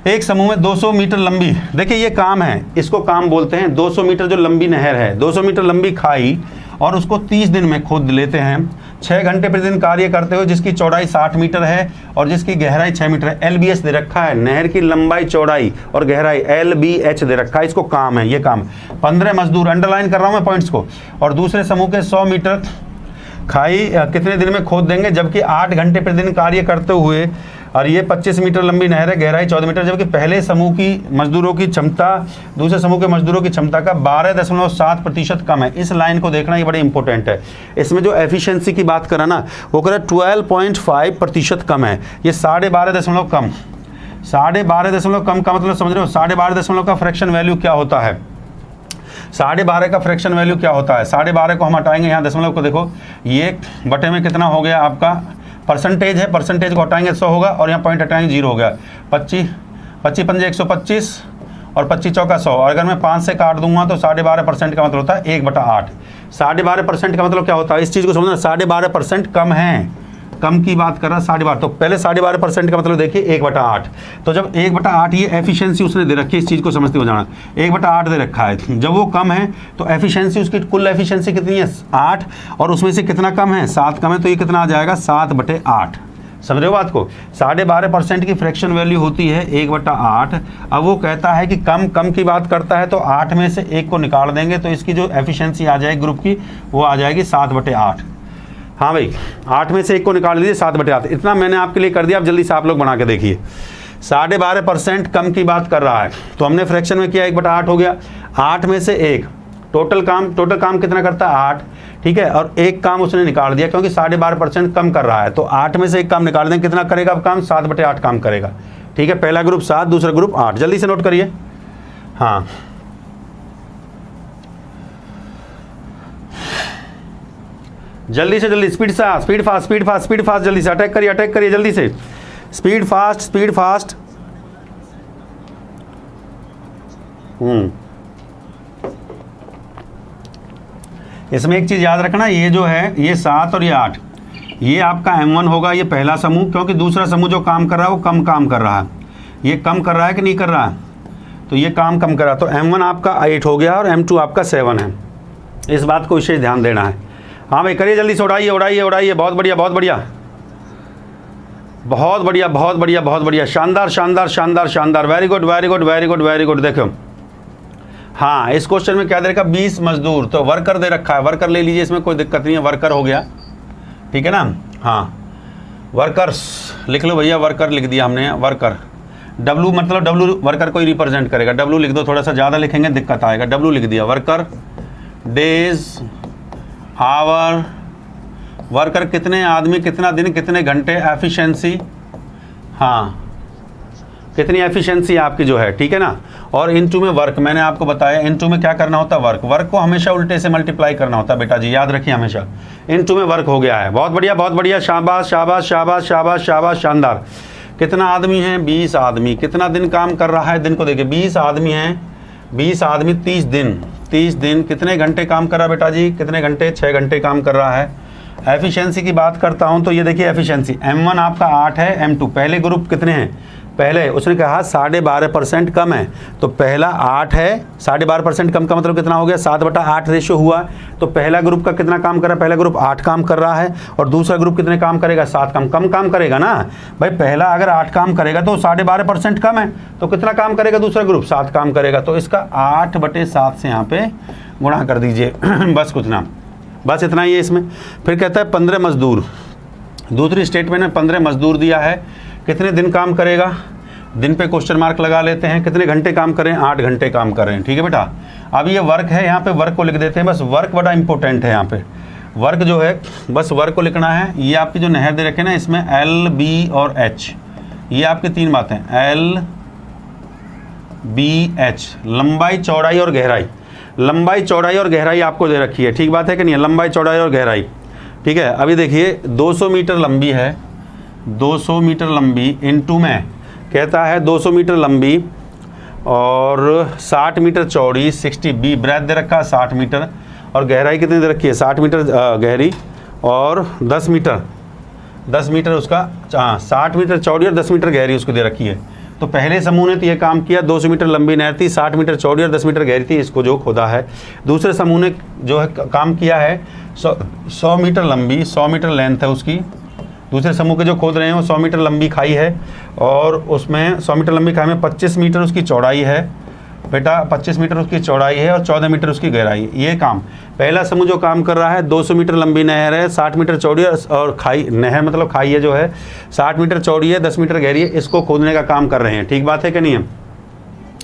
एक समूह में 200 मीटर लंबी, देखिए ये काम है, इसको काम बोलते हैं। 200 मीटर जो लंबी नहर है, 200 मीटर लंबी खाई, और उसको 30 दिन में खोद लेते हैं। 6 घंटे प्रतिदिन कार्य करते हुए, जिसकी चौड़ाई 60 मीटर है और जिसकी गहराई 6 मीटर है। LBH दे रखा है, नहर की लंबाई चौड़ाई और गहराई LBH दे रखा है, इसको काम है, ये काम। 15 मजदूर, अंडरलाइन कर रहा हूँ मैं पॉइंट्स को, और दूसरे समूह के 100 मीटर खाई कितने दिन में खोद देंगे, जबकि 8 घंटे प्रतिदिन कार्य करते हुए, और ये 25 मीटर लंबी नहर है, गहराई 14 मीटर, जबकि पहले समूह की मजदूरों की क्षमता दूसरे समूह के मजदूरों की क्षमता का 12.7% कम है। इस लाइन को देखना ये बड़े इंपॉर्टेंट है। इसमें जो एफिशिएंसी की बात करा ना, वो कह रहा 12.5% कम है, ये 12.5 कम, 12.5 कम का मतलब समझ रहे हो? 12.5 का फ्रैक्शन वैल्यू क्या होता है? 12.5 का फ्रैक्शन वैल्यू क्या होता है? 12.5 को हम हटाएंगे, यहाँ दशमलव को देखो, ये बटे में कितना हो गया आपका, परसेंटेज है, परसेंटेज को हटाएंगे 100 होगा, और यहाँ पॉइंट हटाएंगे 0 हो गया। 25 पंजे 125 और 25 चौका 100, और अगर मैं 5 से काट दूंगा तो 12.5% का मतलब होता है 1/8। 12.5% का मतलब क्या होता है, इस चीज़ को समझना, 12.5% कम है, कम की बात कर रहा है 12.5, तो पहले 12.5% का मतलब देखिए 1/8। तो जब 1/8 ये एफिशिएंसी उसने दे रखी है, इस चीज़ को समझते हो जाना, 1/8 दे रखा है, जब वो कम है तो एफिशिएंसी, उसकी कुल एफिशिएंसी कितनी है 8, और उसमें से कितना कम है 7 कम है, तो ये कितना आ जाएगा 7/8। समझ रहे हो बात को? 12.5% की फ्रैक्शन वैल्यू होती है 1/8। अब वो कहता है कि कम की बात करता है, तो 8 में से 1 को निकाल देंगे तो इसकी जो एफिशिएंसी आ जाएगी ग्रुप की, वो आ जाएगी 7/8। हाँ भाई, 8 में से 1 को निकाल लीजिए, 7/8। इतना मैंने आपके लिए कर दिया, अब जल्दी से आप लोग बना के देखिए। 12.5% कम की बात कर रहा है, तो हमने फ्रैक्शन में किया 1/8 हो गया। 8 में से 1, टोटल काम कितना करता है 8, ठीक है, और एक काम उसने निकाल दिया क्योंकि 12.5% कम कर रहा है, तो 8 में से 1 काम निकाल दें, कितना करेगा अब काम, 7/8 काम करेगा, ठीक है। पहला ग्रुप 7, दूसरा ग्रुप 8, जल्दी से नोट करिए। हाँ जल्दी से जल्दी, स्पीड फास्ट, जल्दी से अटैक करिए जल्दी से, स्पीड फास्ट। इसमें एक चीज़ याद रखना, ये जो है ये 7 और ये 8, ये आपका M1 होगा, ये पहला समूह, क्योंकि दूसरा समूह जो काम कर रहा है वो कम काम कर रहा है। ये कम कर रहा है कि नहीं कर रहा है, तो ये काम कम कर रहा है, तो M1 आपका 8 हो गया और M2 आपका 7 है। इस बात को विशेष ध्यान देना है। हाँ भाई करिए जल्दी से, उड़ाइए, बहुत बढ़िया, शानदार, वेरी गुड। देखो हाँ, इस क्वेश्चन में क्या दे रखा, 20 मजदूर, तो वर्कर दे रखा है, वर्कर ले लीजिए, इसमें कोई दिक्कत नहीं है, वर्कर हो गया, ठीक है ना। हाँ वर्कर्स लिख लो भैया, वर्कर लिख दिया हमने, वर्कर। W मतलब W वर्कर को ही रिप्रेजेंट करेगा, W लिख दो, थोड़ा सा ज़्यादा लिखेंगे दिक्कत आएगा, W लिख दिया, वर्कर। डेज, आवर, वर्कर कितने आदमी, कितना दिन, कितने घंटे, एफिशिएंसी, हाँ, कितनी एफिशिएंसी आपकी जो है, ठीक है ना। और इनटू में वर्क, मैंने आपको बताया इनटू में क्या करना होता है, वर्क को हमेशा उल्टे से मल्टीप्लाई करना होता है बेटा जी, याद रखिए हमेशा। इनटू में वर्क हो गया है, बहुत बढ़िया बहुत बढ़िया, शाबाश शाबाश शाबाश शाबाश शाबाश, शानदार। कितना आदमी है, 20 आदमी। कितना दिन काम कर रहा है, दिन को देखिए, 20 आदमी हैं, 20 आदमी 30 दिन, 30 दिन कितने घंटे काम कर रहा है बेटा जी, कितने घंटे, 6 घंटे काम कर रहा है। एफिशिएंसी की बात करता हूं तो ये देखिए एफिशिएंसी, M1 आपका 8 है, M2 पहले ग्रुप कितने हैं, पहले उसने कहा 12.5% कम है, तो पहला 8 है, 12.5% कम का मतलब कितना हो गया, 7/8 रेशियो हुआ। तो पहला ग्रुप का कितना काम कर रहा है, पहला ग्रुप 8 काम कर रहा है, और दूसरा ग्रुप कितने काम करेगा, 7 कम काम करेगा ना भाई। पहला अगर 8 काम करेगा तो 12.5% कम है, तो कितना काम करेगा दूसरा ग्रुप, 7 काम करेगा। तो इसका 8/7 से यहाँ पे गुणा कर दीजिए बस कुछ ना, बस इतना ही है इसमें। फिर कहता है 15 मजदूर, दूसरी स्टेटमेंट में 15 मजदूर दिया है, कितने दिन काम करेगा, दिन पे क्वेश्चन मार्क लगा लेते हैं, कितने घंटे काम करें, 8 घंटे काम कर रहे हैं, ठीक है बेटा। अब ये वर्क है, यहाँ पे वर्क को लिख देते हैं, बस वर्क बड़ा इंपॉर्टेंट है यहाँ पे, वर्क जो है बस वर्क को लिखना है। ये आपकी जो नहर दे रखे ना, इसमें L, B और H, ये आपकी 3 बातें, L, B, H, लंबाई चौड़ाई और गहराई। लंबाई चौड़ाई और गहराई आपको दे रखी है, ठीक बात है कि नहीं है, लंबाई चौड़ाई और गहराई, ठीक है। अभी देखिए 200 मीटर लंबी है, 200 मीटर लंबी, इनटू में कहता है 200 मीटर लंबी और 60 मीटर चौड़ी, 60 बी ब्रेथ दे रखा है 60 मीटर, और गहराई कितनी दे रखी है, 60 मीटर गहरी, और 10 मीटर उसका, हाँ 60 मीटर चौड़ी और 10 मीटर गहरी उसको दे रखी है। तो पहले समूह ने तो ये काम किया, 200 मीटर लंबी नहर थी, 60 मीटर चौड़ी और 10 मीटर गहरी थी, इसको जो खोदा है। दूसरे समूह ने जो है काम किया है 100 मीटर लंबी, 100 मीटर लेंथ है उसकी, दूसरे समूह के जो खोद रहे हैं वो 100 मीटर लंबी खाई है, और उसमें 100 मीटर लंबी खाई में 25 मीटर उसकी चौड़ाई है बेटा, 25 मीटर उसकी चौड़ाई है और 14 मीटर उसकी गहराई है। ये काम पहला समूह जो काम कर रहा है, 200 मीटर लंबी नहर है, 60 मीटर चौड़ी और खाई, नहर मतलब खाई है जो है 60 मीटर चौड़ी है, 10 मीटर गहरी है, इसको खोदने का काम कर रहे हैं, ठीक बात है कि नहीं है।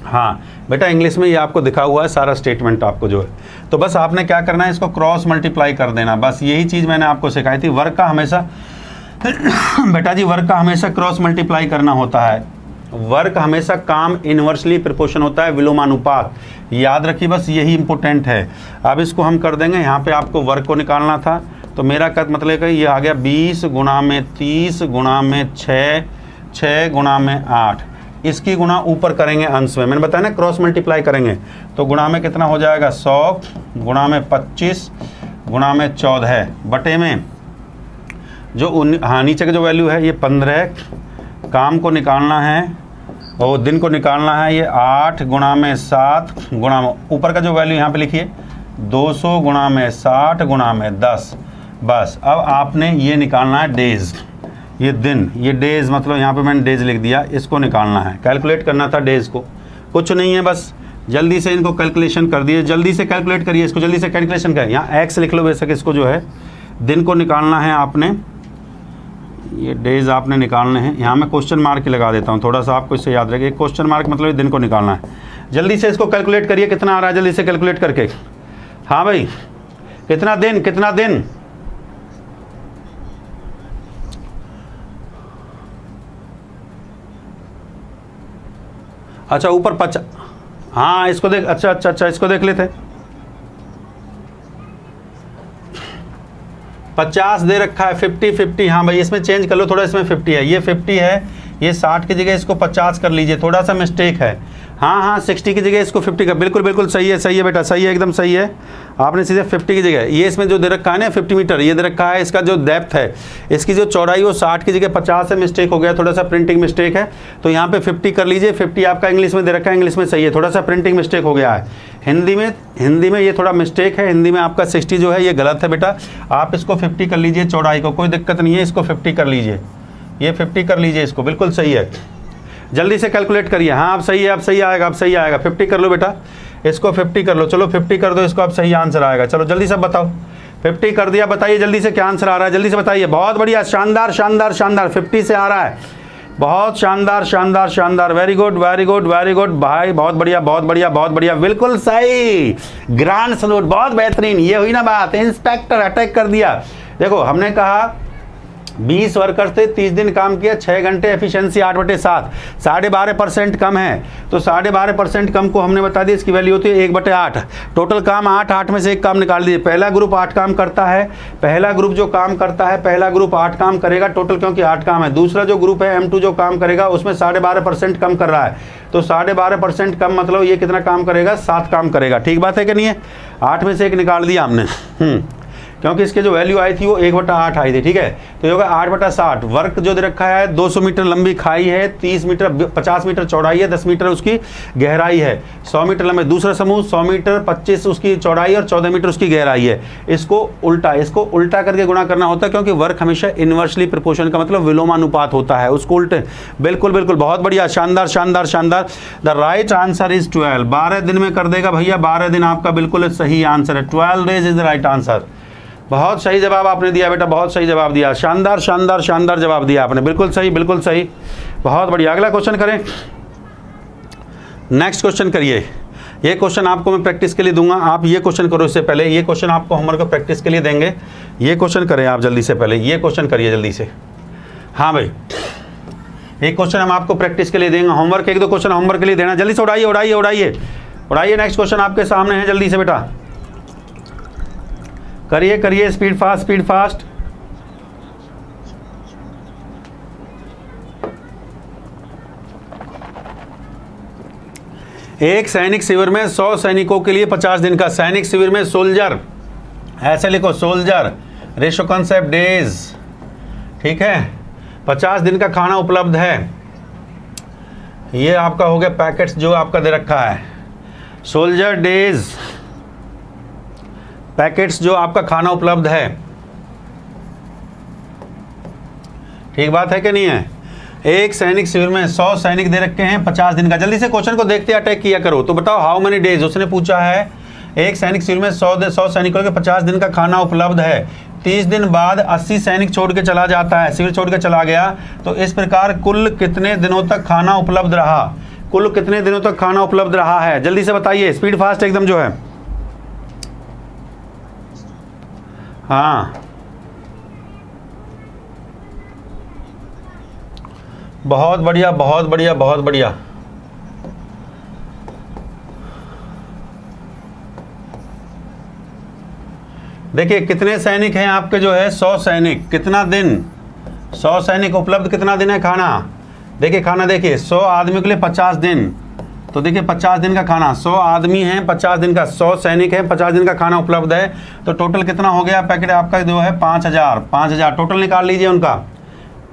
हाँ बेटा, इंग्लिश में ये आपको दिखा हुआ है सारा स्टेटमेंट आपको जो है, तो बस आपने क्या करना है, इसको क्रॉस मल्टीप्लाई कर देना, बस यही चीज़ मैंने आपको सिखाई थी। वर्क का हमेशा बेटा जी, वर्क का हमेशा क्रॉस मल्टीप्लाई करना होता है, वर्क हमेशा काम इनवर्सली प्रोपोर्शन होता है, विलोमानुपात, याद रखिए, बस यही इंपॉर्टेंट है। अब इसको हम कर देंगे, यहाँ पे आपको वर्क को निकालना था, तो मेरा क्या मतलब है, ये आ गया 20 गुणा में 30 गुणा में 6, 6 गुणा में 8, इसकी गुणा ऊपर करेंगे अंश में, मैंने बताया ना क्रॉस मल्टीप्लाई करेंगे, तो गुणा में कितना हो जाएगा, 100 गुणा में 25 गुणा में 14 बटे में जो हाँ नीचे का जो वैल्यू है ये 15, काम को निकालना है और दिन को निकालना है, ये 8 गुणा में 7 गुणा में ऊपर का जो वैल्यू यहाँ पे लिखिए 200 गुणा में 60 गुणा में 10। बस अब आपने ये निकालना है डेज, ये दिन, ये डेज मतलब यहाँ पे मैंने डेज लिख दिया, इसको निकालना है, कैलकुलेट करना था डेज को, कुछ नहीं है, बस जल्दी से इनको कैलकुलेशन कर दिए, जल्दी से कैलकुलेट करिए इसको, जल्दी से कैलकुलेशन करें, यहाँ एक्स लिख लो बेशक, इसको जो है दिन को निकालना है आपने, ये डेज आपने निकालने हैं। यहाँ मैं क्वेश्चन मार्क लगा देता हूँ, थोड़ा सा आपको इससे याद रखिए, क्वेश्चन मार्क मतलब दिन को निकालना है। जल्दी से इसको कैलकुलेट करिए, कितना आ रहा है, जल्दी से कैलकुलेट करके। हाँ भाई, कितना दिन, कितना दिन, अच्छा ऊपर 50, हाँ इसको देख, अच्छा इसको देख लेते, 50 दे रखा है, 50, हाँ भाई इसमें चेंज कर लो थोड़ा, इसमें 50 है, ये 50 है, ये 60 की जगह इसको 50 कर लीजिए, थोड़ा सा मिस्टेक है, हाँ 60 की जगह इसको 50 का, बिल्कुल सही है बेटा, सही है, एकदम सही है, आपने सीधे 50 की जगह, ये इसमें जो दे रखा है ना 50 मीटर ये दे रखा है, इसका जो डेप्थ है, इसकी जो चौड़ाई वो 60 की जगह 50 से मिस्टेक हो गया, थोड़ा सा प्रिंटिंग मिस्टेक है, तो यहाँ पे 50 कर लीजिए, 50 आपका इंग्लिश में दे रखा है, इंग्लिश में सही है, थोड़ा सा प्रिंटिंग मिस्टेक हो गया है, हिंदी में ये थोड़ा मिस्टेक है, हिंदी में आपका 60 जो है ये गलत है बेटा, आप इसको 50 कर लीजिए चौड़ाई को, कोई दिक्कत नहीं है, इसको 50 कर लीजिए, ये 50 कर लीजिए इसको, बिल्कुल सही है, जल्दी से कैलकुलेट करिए, हाँ अब सही है, अब सही आएगा, 50 कर लो बेटा, इसको 50 कर लो, चलो 50 कर दो इसको, अब सही आंसर आएगा, चलो जल्दी से बताओ, 50 कर दिया, बताइए जल्दी से क्या आंसर आ रहा है, जल्दी से बताइए, बहुत बढ़िया, शानदार 50 से आ रहा है, बहुत शानदार, वेरी गुड भाई, बहुत बढ़िया, बिल्कुल सही, ग्रांड सलूट, बहुत बेहतरीन, ये हुई ना बात, इंस्पेक्टर अटैक कर दिया। देखो हमने कहा 20 वर्कर्स थे, 30 दिन काम किया, 6 घंटे, एफिशिएंसी 8/7, 12.5% कम है। तो 12.5% कम को हमने बता दिया, इसकी वैल्यू होती है 1/8। टोटल काम 8 में से एक काम निकाल दीजिए। पहला ग्रुप 8 काम करता है, पहला ग्रुप जो काम करता है, पहला ग्रुप 8 काम करेगा टोटल, क्योंकि 8 काम है। दूसरा जो ग्रुप है M2 जो काम करेगा उसमें 12.5% कम कर रहा है, तो 12.5% कम मतलब ये कितना काम करेगा, 7 काम करेगा। ठीक बात है कि नहीं है? 8 में से एक निकाल दिया हमने, क्योंकि इसके जो वैल्यू आई थी वो 1/8 आई थी। ठीक है, तो ये होगा 8/60। वर्क जो दे रखा है 200 मीटर लंबी खाई है, 50 मीटर चौड़ाई है, 10 मीटर उसकी गहराई है, 100 मीटर लंबे। दूसरा समूह 100 मीटर, 25 उसकी चौड़ाई और 14 मीटर उसकी गहराई है। इसको उल्टा करके गुणा करना होता है, क्योंकि वर्क हमेशा इन्वर्सली प्रोपोर्शन का मतलब विलोमानुपात होता है, उसको उल्टे। बिल्कुल बिल्कुल, बहुत बढ़िया, शानदार शानदार शानदार। The right answer is 12। 12 दिन में कर देगा भैया, 12 दिन आपका बिल्कुल सही आंसर है। 12 days is the right answer. बहुत सही जवाब आपने दिया बेटा, बहुत सही जवाब दिया, शानदार शानदार शानदार जवाब दिया आपने, बिल्कुल सही बिल्कुल सही, बहुत बढ़िया। अगला क्वेश्चन करें, नेक्स्ट क्वेश्चन करिए। ये क्वेश्चन आपको मैं प्रैक्टिस के लिए दूंगा, आप ये क्वेश्चन करो। इससे पहले ये क्वेश्चन आपको होमवर्क को प्रैक्टिस के लिए देंगे, ये क्वेश्चन करें आप जल्दी से, पहले ये क्वेश्चन करिए जल्दी से। हाँ भाई, एक क्वेश्चन हम आपको प्रैक्टिस के लिए देंगे, होमवर्क 1-2 क्वेश्चन होमवर्क के लिए देना, जल्दी से उड़ाइए उड़ाइए उड़ाइए उड़ाइए। नेक्स्ट क्वेश्चन आपके सामने है, जल्दी से बेटा करिए करिए, स्पीड फास्ट स्पीड फास्ट। एक सैनिक शिविर में 100 सैनिकों के लिए 50 दिन का, सैनिक शिविर में सोल्जर, ऐसे लिखो सोल्जर, रेशो कॉन्सेप्ट डेज। ठीक है, 50 दिन का खाना उपलब्ध है। ये आपका हो गया पैकेट्स जो आपका दे रखा है, सोल्जर डेज पैकेट्स जो आपका खाना उपलब्ध है। ठीक बात है कि नहीं है? एक सैनिक शिविर में 100 सैनिक दे रखे हैं, 50 दिन का। जल्दी से क्वेश्चन को देखते अटैक किया करो। तो बताओ हाउ मेनी डेज, उसने पूछा है एक सैनिक शिविर में 100 सैनिकों के 50 दिन का खाना उपलब्ध है। 30 दिन बाद 80 सैनिक छोड़ के चला जाता है, शिविर छोड़ के चला गया, तो इस प्रकार कुल कितने दिनों तक खाना उपलब्ध रहा, कुल कितने दिनों तक खाना उपलब्ध रहा है? जल्दी से बताइए, स्पीड फास्ट एकदम जो है। हाँ, बहुत बढ़िया बहुत बढ़िया बहुत बढ़िया। देखिए कितने सैनिक हैं आपके जो है 100 सैनिक, कितना दिन, 100 सैनिक उपलब्ध कितना दिन है खाना? देखिए खाना देखिए 100 आदमी के लिए 50 दिन, तो देखिए 50 दिन का खाना, 100 आदमी हैं 50 दिन का, 100 सैनिक हैं 50 दिन का खाना उपलब्ध है। तो टोटल कितना हो गया पैकेट आपका जो है 5000 टोटल निकाल लीजिए उनका।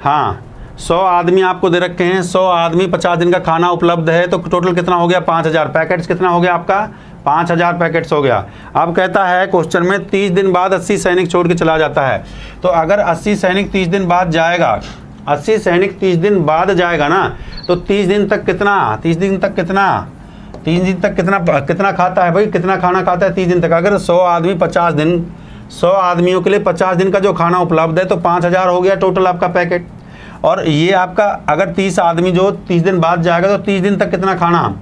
हाँ, 100 आदमी आपको दे रखे हैं, 100 आदमी 50 दिन का खाना उपलब्ध है, तो टोटल कितना हो गया 5000 पैकेट्स, कितना हो गया आपका 5000 पैकेट्स हो गया। अब कहता है क्वेश्चन में 30 दिन बाद 80 सैनिक छोड़ के चला जाता है। तो अगर 80 सैनिक 30 दिन बाद जाएगा, 80 सैनिक 30 दिन बाद जाएगा ना, तो 30 दिन तक कितना खाता है भाई, कितना खाना खाता है 30 दिन तक? अगर 100 आदमी 50 दिन, 100 आदमियों के लिए 50 दिन का जो खाना उपलब्ध है, तो 5000 हो गया टोटल आपका पैकेट। और ये आपका अगर 30 आदमी जो 30 दिन बाद जाएगा, तो 30 दिन तक कितना खाना,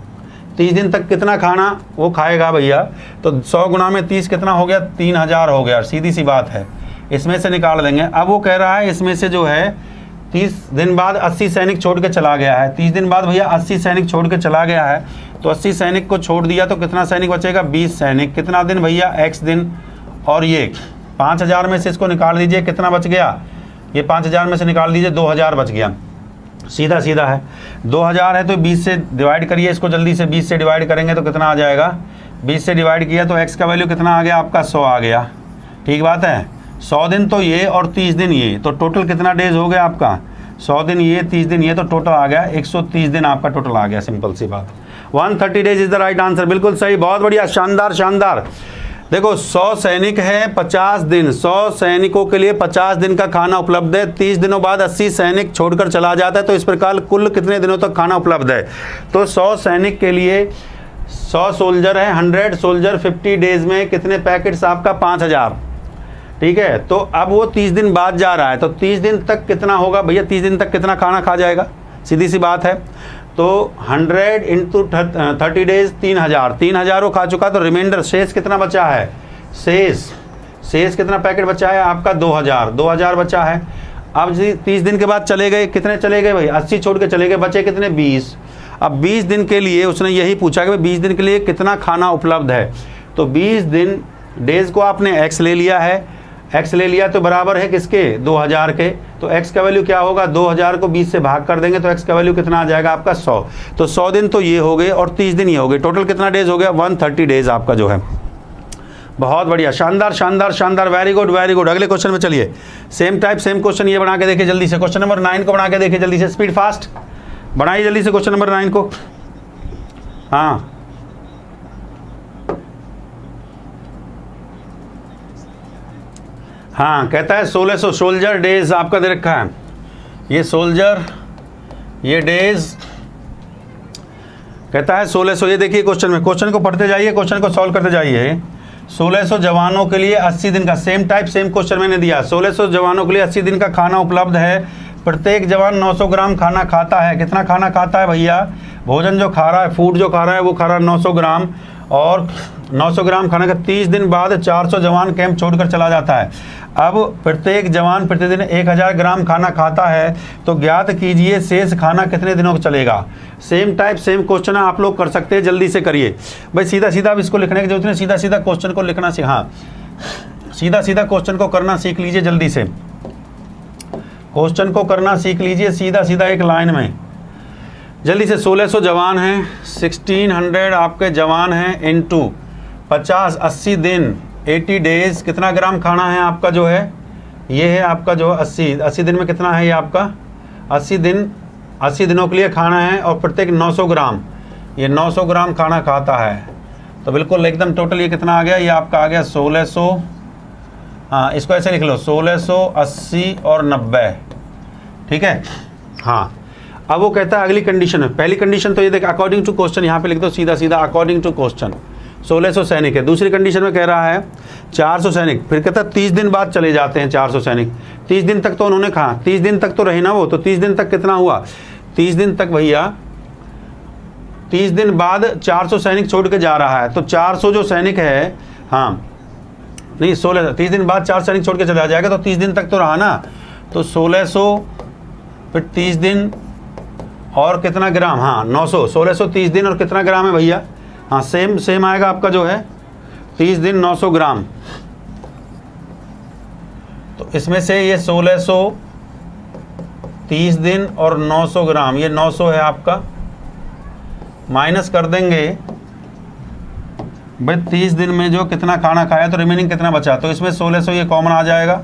30 दिन तक कितना खाना वो खाएगा भैया? तो 100 गुना में 30 कितना हो गया, 3000 हो गया। सीधी सी बात है, इसमें से निकाल देंगे। अब वो कह रहा है इसमें से जो है 30 दिन बाद 80 सैनिक छोड़ के चला गया है। 30 दिन बाद भैया 80 सैनिक छोड़ के चला गया है, तो 80 सैनिक को छोड़ दिया तो कितना सैनिक बचेगा, 20 सैनिक। कितना दिन भैया, x दिन। और ये 5000 में से इसको निकाल दीजिए, कितना बच गया, ये 5000 में से निकाल दीजिए 2000 बच गया। सीधा सीधा है, 2000 है तो 20 से डिवाइड करिए इसको, जल्दी से 20 से डिवाइड करेंगे तो कितना आ जाएगा, 20 से डिवाइड किया तो x का वैल्यू कितना आ गया आपका, 100 आ गया। ठीक बात है, 100 दिन तो ये और 30 दिन ये, तो टोटल कितना डेज हो गया आपका, 100 दिन ये 30 दिन ये, तो टोटल आ गया 130 दिन आपका टोटल आ गया। सिंपल सी बात, 130 days is the right answer. बिल्कुल सही, बहुत बढ़िया, शानदार शानदार। देखो 100 सैनिक है 50 दिन, 100 सैनिकों के लिए 50 दिन का खाना उपलब्ध है। 30 दिनों बाद 80 सैनिक छोड़कर चला जाता है, तो इस प्रकार कुल कितने दिनों तक खाना उपलब्ध है? तो 100 सैनिक के लिए 100 सोल्जर है, 100 सोल्जर 50 डेज में कितने पैकेट्स आपका, 5000। ठीक है, तो अब वो 30 दिन बाद जा रहा है, तो 30 दिन तक कितना होगा भैया, 30 दिन तक कितना खाना खा जाएगा? सीधी सी बात है। तो 100 इंटू 30 डेज 3000 वो खा चुका, तो रिमाइंडर शेष कितना बचा है, शेष कितना पैकेट बचा है आपका, 2000 बचा है। अब 30 दिन के बाद चले गए, कितने चले गए भाई, 80 छोड़ के चले गए, बचे कितने 20। अब 20 दिन के लिए उसने यही पूछा कि भाई 20 दिन के लिए कितना खाना उपलब्ध है। तो 20 दिन डेज को आपने x ले लिया है, x ले लिया तो बराबर है किसके, 2000 के। तो x का वैल्यू क्या होगा, 2000 को 20 से भाग कर देंगे तो x का वैल्यू कितना आ जाएगा आपका 100। तो 100 दिन तो ये हो गए और 30 दिन ये हो गए, टोटल कितना डेज हो गया, 130 डेज आपका जो है। बहुत बढ़िया, शानदार शानदार शानदार, वेरी गुड वेरी गुड। अगले क्वेश्चन में चलिए, सेम टाइप सेम क्वेश्चन ये बना के देखिए जल्दी से। क्वेश्चन नंबर 9 को बना के देखिए जल्दी से, स्पीड फास्ट बढ़ाइए जल्दी से क्वेश्चन नंबर 9 को। हाँ हाँ, कहता है 1600 सोल्जर डेज आपका दे रखा है, ये सोल्जर, ये डेज, कहता है 1600। ये देखिए क्वेश्चन में, क्वेश्चन को पढ़ते जाइए, क्वेश्चन को सॉल्व करते जाइए। 1600 जवानों के लिए 80 दिन का, सेम टाइप सेम क्वेश्चन मैंने दिया। 1600 जवानों के लिए 80 दिन का खाना उपलब्ध है, प्रत्येक जवान 900 ग्राम खाना खाता है। कितना खाना खाता है भैया, भोजन जो खा रहा है, फूड जो खा रहा है वो खा रहा है 900 ग्राम, और 900 ग्राम खाने का 30 दिन बाद 400 जवान कैंप छोड़कर चला जाता है। अब प्रत्येक जवान प्रतिदिन 1000 ग्राम खाना खाता है, तो ज्ञात कीजिए शेष खाना कितने दिनों को चलेगा। सेम टाइप सेम क्वेश्चन आप लोग कर सकते हैं, जल्दी से करिए भाई। सीधा सीधा अब इसको लिखने की जरूरत नहीं, सीधा सीधा क्वेश्चन को लिखना सीखा, हाँ सीधा सीधा क्वेश्चन को करना सीख लीजिए, जल्दी से क्वेश्चन को करना सीख लीजिए, सीधा सीधा एक लाइन में जल्दी से। 1600 जवान हैं, 1600 आपके जवान हैं, इनटू 50 80 दिन 80 डेज, कितना ग्राम खाना है आपका जो है, ये है आपका जो 80 दिन में कितना है ये आपका 80 दिनों के लिए खाना है, और प्रत्येक 900 ग्राम, ये 900 ग्राम खाना खाता है। तो बिल्कुल एकदम टोटल ये कितना आ गया, ये आपका आ गया 1600, हाँ इसको ऐसे लिख लो 1600 80 और 90, ठीक है। हाँ अब वो कहता है अगली कंडीशन है, पहली कंडीशन तो ये देख अकॉर्डिंग टू क्वेश्चन, यहाँ पे लिख दो सीधा सीधा अकॉर्डिंग टू क्वेश्चन 1600 सैनिक है। दूसरी कंडीशन में कह रहा है 400 सैनिक, फिर कहता है 30 दिन बाद चले जाते हैं 400 सैनिक। 30 दिन तक तो उन्होंने कहा, 30 दिन तक तो रहे ना वो, तो 30 दिन तक कितना हुआ, 30 दिन तक भैया 30 दिन बाद 400 सैनिक छोड़ के जा रहा है, तो 400 जो सैनिक है, हाँ नहीं 16, 30 दिन बाद 4 सैनिक छोड़ के चला जाएगा, तो 30 दिन तक तो रहा ना, तो 1600 फिर 30 दिन और कितना ग्राम, हाँ 900, 1600 30 दिन और कितना ग्राम है भैया, हाँ सेम सेम आएगा आपका जो है 30 दिन 900 ग्राम। तो इसमें से ये 1600 30 दिन और 900 ग्राम, ये 900 है आपका, माइनस कर देंगे भाई 30 दिन में जो कितना खाना खाया तो रिमेनिंग कितना बचा, तो इसमें 1600 ये कॉमन आ जाएगा,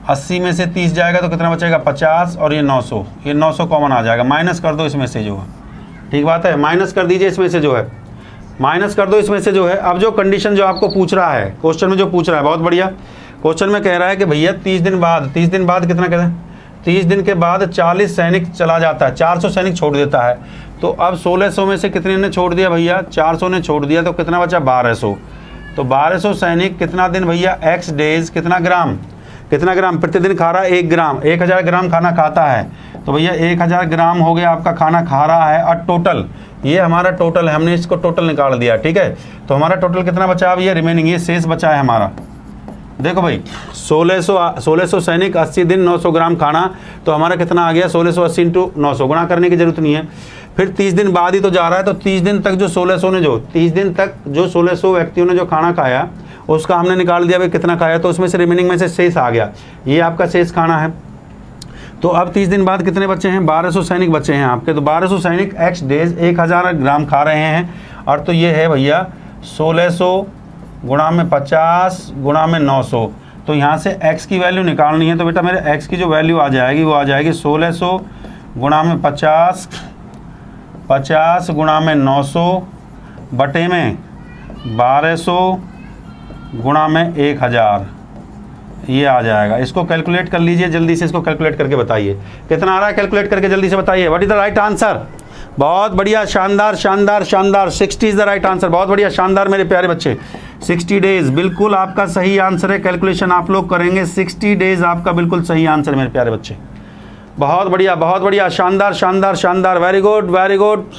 80 में से 30 जाएगा तो कितना बचेगा 50, और ये 900 कॉमन आ जाएगा, माइनस कर दो इसमें से जो है, ठीक बात है, माइनस कर दीजिए इसमें से जो है, माइनस कर दो इसमें से जो है। अब जो कंडीशन जो आपको पूछ रहा है क्वेश्चन में, जो पूछ रहा है बहुत बढ़िया, क्वेश्चन में कह रहा है कि भैया 30 दिन बाद कितना कहते हैं, 30 दिन के बाद 40 सैनिक चला जाता है, 400 सैनिक छोड़ देता है। तो अब 1600 में से कितने ने छोड़ दिया भैया, 400 ने छोड़ दिया, तो कितना बचा 1200। तो 1200 सैनिक कितना दिन भैया, x डेज, कितना ग्राम प्रतिदिन खा रहा है, 1 ग्राम, 1000 ग्राम खाना खाता है, तो भैया 1000 ग्राम हो गया आपका खाना खा रहा है। और टोटल, ये हमारा टोटल है, हमने इसको टोटल निकाल दिया, ठीक है। तो हमारा टोटल कितना बचा, अब ये रिमेनिंग, ये शेष बचा है हमारा, देखो भाई 1600 सैनिक 80 दिन 900 ग्राम खाना, तो हमारा कितना आ गया 1680 इंटू 900, गुणा करने की जरूरत नहीं है। फिर 30 दिन बाद ही तो जा रहा है, तो 30 दिन तक जो 1600 व्यक्तियों ने जो खाना खाया उसका हमने निकाल दिया भाई कितना खाया, तो उसमें से रिमेनिंग में से शेष आ गया, ये आपका शेष खाना है। तो अब 30 दिन बाद कितने बचे हैं, 1200 सैनिक बचे हैं आपके, तो 1200 सैनिक x डेज 1000 ग्राम खा रहे हैं, और तो ये है भैया 1600 गुणा में 50 गुणा में 900। तो यहाँ से x की वैल्यू निकालनी है, तो बेटा मेरे x की जो वैल्यू आ जाएगी वो आ जाएगी 1600 गुणा में 50 गुणा में 900 बटे में 1200 गुणा में 1000, ये आ जाएगा। इसको कैलकुलेट कर लीजिए जल्दी से, इसको कैलकुलेट करके बताइए कितना आ रहा है, कैलकुलेट करके जल्दी से बताइए। What is the right answer, बहुत बढ़िया, शानदार शानदार शानदार, 60 इज द राइट आंसर, बहुत बढ़िया शानदार मेरे प्यारे बच्चे। 60 डेज बिल्कुल आपका सही आंसर है, कैलकुलेशन आप लोग करेंगे, 60 डेज आपका बिल्कुल सही आंसर मेरे प्यारे बच्चे, बहुत बढ़िया, शानदार शानदार शानदार, very good very good.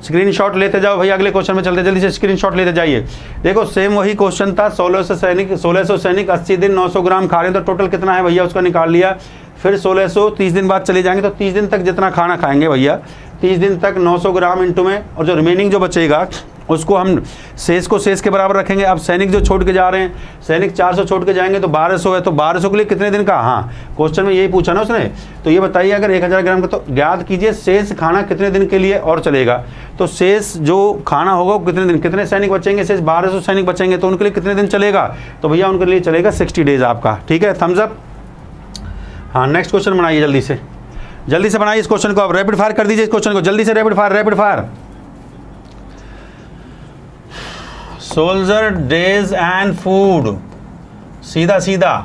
Screenshot लेते जाओ भैया, अगले क्वेश्चन में चलते, जल्दी से स्क्रीनशॉट लेते जाइए। देखो सेम वही क्वेश्चन था, 1600 सैनिक 80 दिन 900 ग्राम खा रहे हैं, तो टोटल कितना है भैया उसका निकाल लिया। फिर 1600 30 दिन बाद चले जाएंगे, तो 30 दिन तक जितना खाना खाएंगे भैया, 30 दिन तक 900 ग्राम इंटू में, और जो रिमेनिंग जो बचेगा उसको हम शेष को शेष के बराबर रखेंगे। अब सैनिक जो छोड़ के जा रहे हैं, सैनिक 400 छोड़ के जाएंगे तो 1200 है, तो 1200 के लिए कितने दिन का, हाँ क्वेश्चन में यही पूछा ना उसने। तो ये बताइए अगर 1000 ग्राम का, तो ज्ञात कीजिए शेष खाना कितने दिन के लिए और चलेगा। तो शेष जो खाना होगा वो कितने दिन, कितने सैनिक बचेंगे, शेष 1200 सैनिक बचेंगे, तो उनके लिए कितने दिन चलेगा, तो भैया उनके लिए चलेगा 60 डेज आपका। ठीक है, थम्स अप। हाँ, नेक्स्ट क्वेश्चन बनाइए जल्दी से बनाइए इस क्वेश्चन को, अब रैपिड फायर कर दीजिए इस क्वेश्चन को जल्दी से, rapid fire. Soldier days and food, सीधा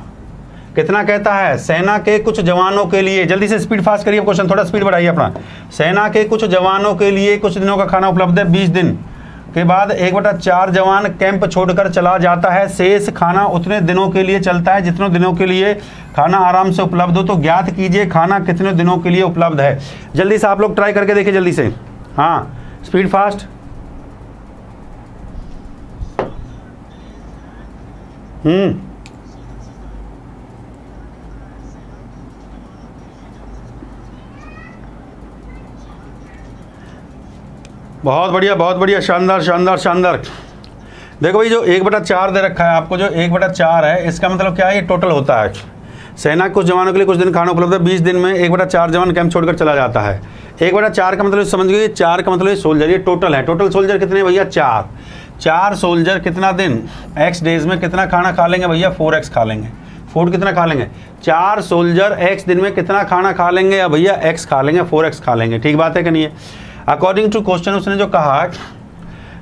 कितना कहता है, सेना के कुछ जवानों के लिए, जल्दी से स्पीड फास्ट करिए क्वेश्चन, थोड़ा स्पीड बढ़ाइए अपना। सेना के कुछ जवानों के लिए कुछ दिनों का खाना उपलब्ध है, 20 दिन के बाद 1/4 जवान कैंप छोड़कर चला जाता है, शेष खाना उतने दिनों के लिए चलता है जितने दिनों के लिए खाना आराम से उपलब्ध हो। तो ज्ञात कीजिए खाना कितने दिनों के लिए उपलब्ध है। जल्दी से आप लोग ट्राई करके देखिए जल्दी से, हाँ स्पीड फास्ट। बहुत बढ़िया, शानदार। देखो भाई, जो 1/4 दे रखा है आपको, जो 1/4 है, इसका मतलब क्या है, ये टोटल होता है। सेना कुछ जवानों के लिए कुछ दिन खाना उपलब्ध है, 20 दिन में 1/4 जवान कैंप छोड़कर चला जाता है। 1/4 का मतलब समझ गए, 4 का मतलब सोल्जर, ये टोटल है। टोटल सोल्जर कितने भैया, 4 सोल्जर कितना दिन, x डेज में कितना खाना खा लेंगे भैया, 4x खा लेंगे। फूड कितना खा लेंगे, 4 सोल्जर x दिन में कितना खाना खा लेंगे, या भैया x खा लेंगे, 4x खा लेंगे। ठीक बात है कि नहीं है। अकॉर्डिंग टू क्वेश्चन उसने जो कहा,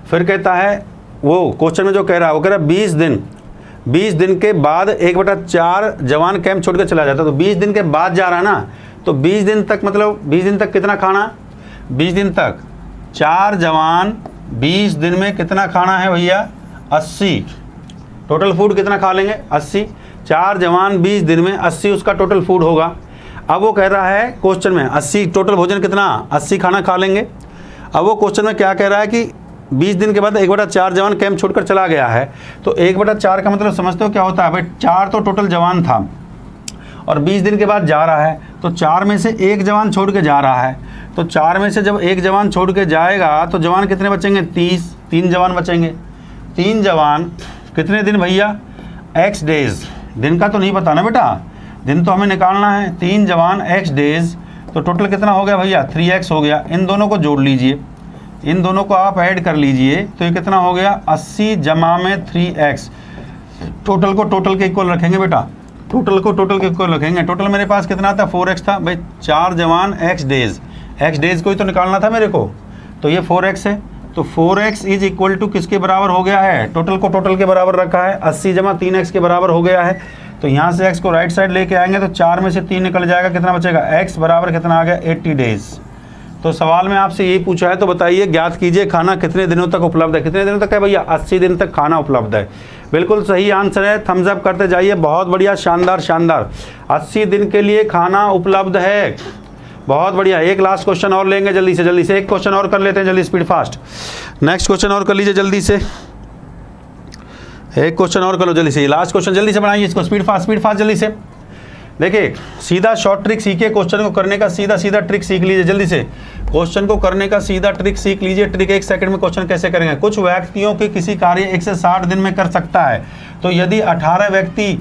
फिर कहता है वो क्वेश्चन में जो कह रहा है, वो कह रहा है 20 दिन के बाद 1/4 जवान कैंप छोड़ कर चला जाता है। तो 20 दिन के बाद जा रहा है ना, तो 20 दिन तक मतलब 20 दिन तक कितना खाना, 20 दिन तक 4 जवान 20 दिन में कितना खाना है भैया, 80। टोटल फूड कितना खा लेंगे, 80। 4 जवान 20 दिन में 80 उसका टोटल फूड होगा। अब वो कह रहा है क्वेश्चन में 80 टोटल भोजन कितना, 80 खाना खा लेंगे। अब वो क्वेश्चन में क्या कह रहा है कि 20 दिन के बाद 1/4 जवान कैंप छोड़कर चला गया है। तो 1/4 का मतलब समझते हो क्या होता है भाई, 4 तो टोटल जवान था और 20 दिन के बाद जा रहा है, तो 4 में से 1 जवान छोड़ के जा रहा है। तो 4 में से जब 1 जवान छोड़ के जाएगा तो जवान कितने बचेंगे, 30। 3 जवान बचेंगे। 3 जवान कितने दिन भैया, x डेज। दिन का तो नहीं पता ना बेटा, दिन तो हमें निकालना है। 3 जवान x डेज, तो टोटल कितना हो गया भैया, 3x हो गया। इन दोनों को जोड़ लीजिए, इन दोनों को आप ऐड कर लीजिए, तो ये कितना हो गया, 80 जमा में 3x। टोटल को टोटल के इक्वल रखेंगे बेटा, टोटल को टोटल के इक्वल रखेंगे। टोटल मेरे पास कितना था, 4x था भाई। 4 जवान x डेज को ही तो निकालना था मेरे को, तो ये 4x है। तो 4x इज इक्वल टू किसके बराबर हो गया है, टोटल को टोटल के बराबर रखा है, 80 जमा 3x के बराबर हो गया है। तो यहाँ से x को राइट साइड लेके आएंगे तो 4 में से 3 निकल जाएगा, कितना बचेगा, x बराबर कितना आ गया, 80 डेज। तो सवाल में आपसे यही पूछा है, तो बताइए ज्ञात कीजिए खाना कितने दिनों तक उपलब्ध है। कितने दिनों तक है भैया, 80 दिन तक खाना उपलब्ध है। बिल्कुल सही आंसर है, थम्स अप करते जाइए, बहुत बढ़िया, शानदार। 80 दिन के लिए खाना उपलब्ध है, बहुत बढ़िया। एक लास्ट क्वेश्चन और लेंगे जल्दी से, एक क्वेश्चन और कर लेते हैं जल्दी, स्पीड फास्ट। नेक्स्ट क्वेश्चन और कर लीजिए जल्दी से, एक क्वेश्चन और कर लो जल्दी से, लास्ट क्वेश्चन जल्दी से बनाइए इसको, स्पीड फास्ट जल्दी से। देखिए सीधा शॉर्ट ट्रिक सीखिए, क्वेश्चन को करने का सीधा ट्रिक सीख लीजिए जल्दी से। क्वेश्चन को करने का सीधा ट्रिक सीख लीजिए। ट्रिक 1 सेकंड में क्वेश्चन कैसे करेंगे। कुछ व्यक्तियों के किसी कार्य 1 से 60 दिन में कर सकता है, तो यदि 18 व्यक्ति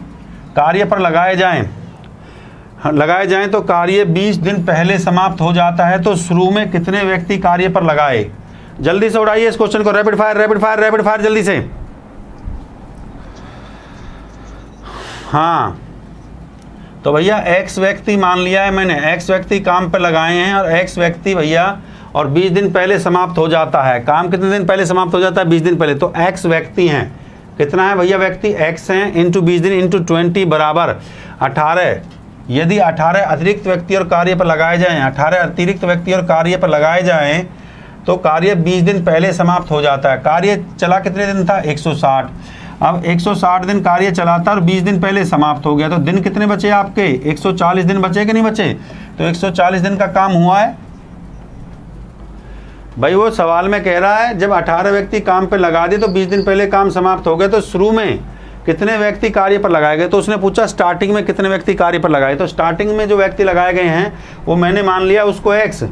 कार्य पर लगाए जाएं तो कार्य 20 दिन पहले समाप्त हो जाता है, तो शुरू में कितने व्यक्ति कार्य पर लगाए। जल्दी से उड़ाइए इस क्वेश्चन को, रैपिड फायर जल्दी से। हाँ, तो भैया x व्यक्ति मान लिया है मैंने, x व्यक्ति काम पर लगाए हैं और x व्यक्ति भैया, और 20 दिन पहले समाप्त हो जाता है। काम कितने दिन पहले समाप्त हो जाता है, 20 दिन पहले। तो x व्यक्ति हैं, कितना है भैया व्यक्ति, x हैं इंटू 20 दिन इंटू 20 बराबर 18। यदि 18 अतिरिक्त व्यक्ति और कार्य पर लगाए जाएं, 18 अतिरिक्त व्यक्ति और कार्य पर लगाए जाएं, तो कार्य 20 दिन पहले समाप्त हो जाता है। कार्य चला कितने दिन था, 160। अब 160 दिन कार्य चला था और 20 दिन पहले समाप्त हो गया, तो दिन कितने बचे आपके, 140 दिन बचे कि नहीं बचे। तो 140 दिन का काम हुआ है भाई। वो सवाल में कह रहा है जब 18 व्यक्ति काम पे लगा दिए तो 20 दिन पहले काम समाप्त हो गया, तो शुरू में कितने व्यक्ति कार्य पर लगाए गए, तो उसने पूछा स्टार्टिंग में कितने व्यक्ति कार्य पर लगाए, तो स्टार्टिंग में जो व्यक्ति लगाए गए हैं वो मैंने मान लिया उसको x,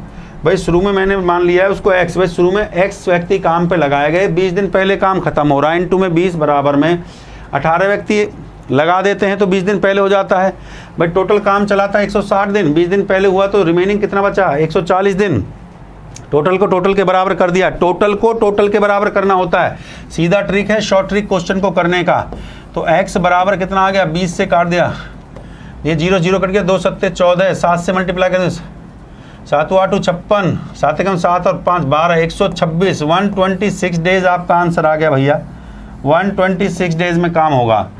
भाई शुरू में मैंने मान लिया है उसको x, भाई शुरू में x व्यक्ति काम पे लगाए गए, 20 दिन पहले काम खत्म हो रहा है, इनटू में 20 बराबर में 18 व्यक्ति लगा देते हैं तो 20 दिन पहले हो जाता है। भाई टोटल काम चलाता है 160 दिन, 20 दिन पहले हुआ तो रिमेनिंग कितना बचा, 140 दिन। टोटल को टोटल के बराबर कर दिया, टोटल को टोटल के बराबर करना होता है, सीधा ट्रिक है, शॉर्ट ट्रिक क्वेश्चन को करने का। तो x बराबर कितना आ गया, 20 से काट दिया, ये 0 0 कट गया, 2 7 14, 7 से मल्टीप्लाई कर 7 8 56, 7 कम 7 और 5 12, 126, 126 डेज आपका आंसर आ गया भैया, 126 डेज में काम होगा।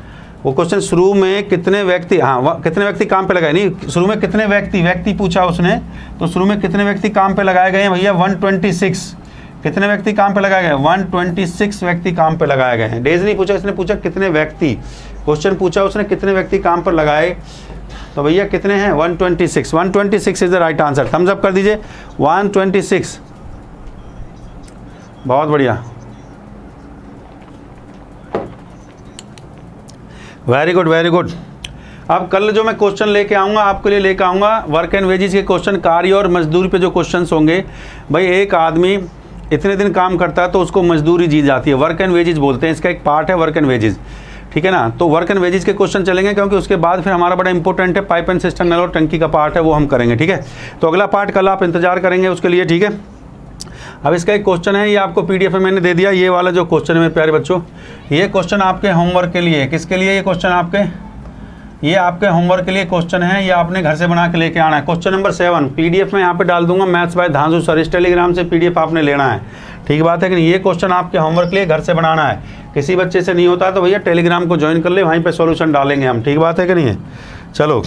वो क्वेश्चन शुरू में कितने व्यक्ति, हाँ कितने व्यक्ति काम पे लगाए, नहीं शुरू में कितने व्यक्ति पूछा उसने, तो शुरू में कितने व्यक्ति काम पे लगाए गए हैं भैया, 126, कितने व्यक्ति काम पे लगाए गए, 126 व्यक्ति काम पे लगाए गए हैं। डेज नहीं पूछा, इसने पूछा कितने व्यक्ति, क्वेश्चन पूछा उसने कितने व्यक्ति काम पर लगाए, तो भैया कितने हैं, 126, 126 is the right answer. Thumbs up कर दीजिए, 126, बहुत बढ़िया, वेरी गुड वेरी गुड। अब कल जो मैं क्वेश्चन लेके आऊँगा आपके लिए लेके आऊँगा वर्क एंड वेजेस के क्वेश्चन, कार्य और मजदूरी पे जो क्वेश्चंस होंगे। भाई एक आदमी इतने दिन काम करता है तो उसको मजदूरी दी जाती है, वर्क एंड वेजेस बोलते हैं, इसका एक पार्ट है वर्क एंड वेजेस, ठीक है ना। तो वर्क एंड वेजेस के क्वेश्चन चलेंगे क्योंकि उसके बाद फिर हमारा बड़ा इंपॉर्टेंट है पाइप एंड सिस्टम नल और टंकी का पार्ट है, वो हम करेंगे, ठीक है। तो अगला पार्ट कल आप इंतजार करेंगे उसके लिए, ठीक है। अब इसका एक क्वेश्चन है, ये आपको पीडीएफ में मैंने दे दिया, ये वाला जो क्वेश्चन है मेरे प्यारे बच्चों, ये क्वेश्चन आपके होमवर्क के लिए, किसके लिए ये क्वेश्चन आपके, ये आपके होमवर्क के लिए क्वेश्चन है, ये आपने घर से बना के लेके आना है। क्वेश्चन नंबर 7 पीडीएफ में यहाँ पे डाल दूंगा, मैथ्स बाय धांसू सर, इस टेलीग्राम से पीडीएफ आपने लेना है, ठीक बात है कि नहीं। ये क्वेश्चन आपके होमवर्क के लिए घर से बनाना है, किसी बच्चे से नहीं होता तो भैया टेलीग्राम को ज्वाइन कर ले, वहीं पर सोल्यूशन डालेंगे हम, ठीक बात है कि नहीं है। चलो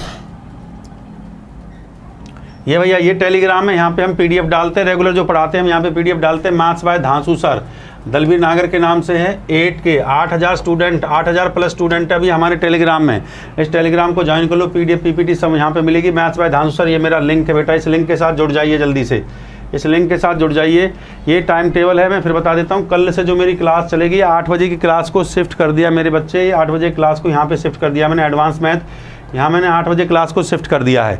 ये भैया ये टेलीग्राम है, यहाँ पे हम पीडीएफ डालते हैं, रेगुलर जो पढ़ाते हैं हम यहाँ पे पीडीएफ डालते हैं। मैथ्स बाय धांसू सर, दलबीर नागर के नाम से है, 8,000 स्टूडेंट, 8,000 प्लस स्टूडेंट अभी हमारे टेलीग्राम में, इस टेलीग्राम को ज्वाइन कर लो, पीडीएफ पीपीटी सब यहाँ पे मिलेगी। मैथ्स बाय धांसू सर ये मेरा लिंक है बेटा, इस लिंक के साथ जुड़ जाइए, जल्दी से इस लिंक के साथ जुड़ जाइए। ये टाइम टेबल है, मैं फिर बता देता हूँ, कल से जो मेरी क्लास चलेगी 8 बजे की क्लास को शिफ्ट कर दिया मेरे बच्चे, 8 बजे क्लास को यहाँ पे शिफ्ट कर दिया मैंने, एडवांस मैथ यहाँ मैंने 8 बजे क्लास को शिफ्ट कर दिया है,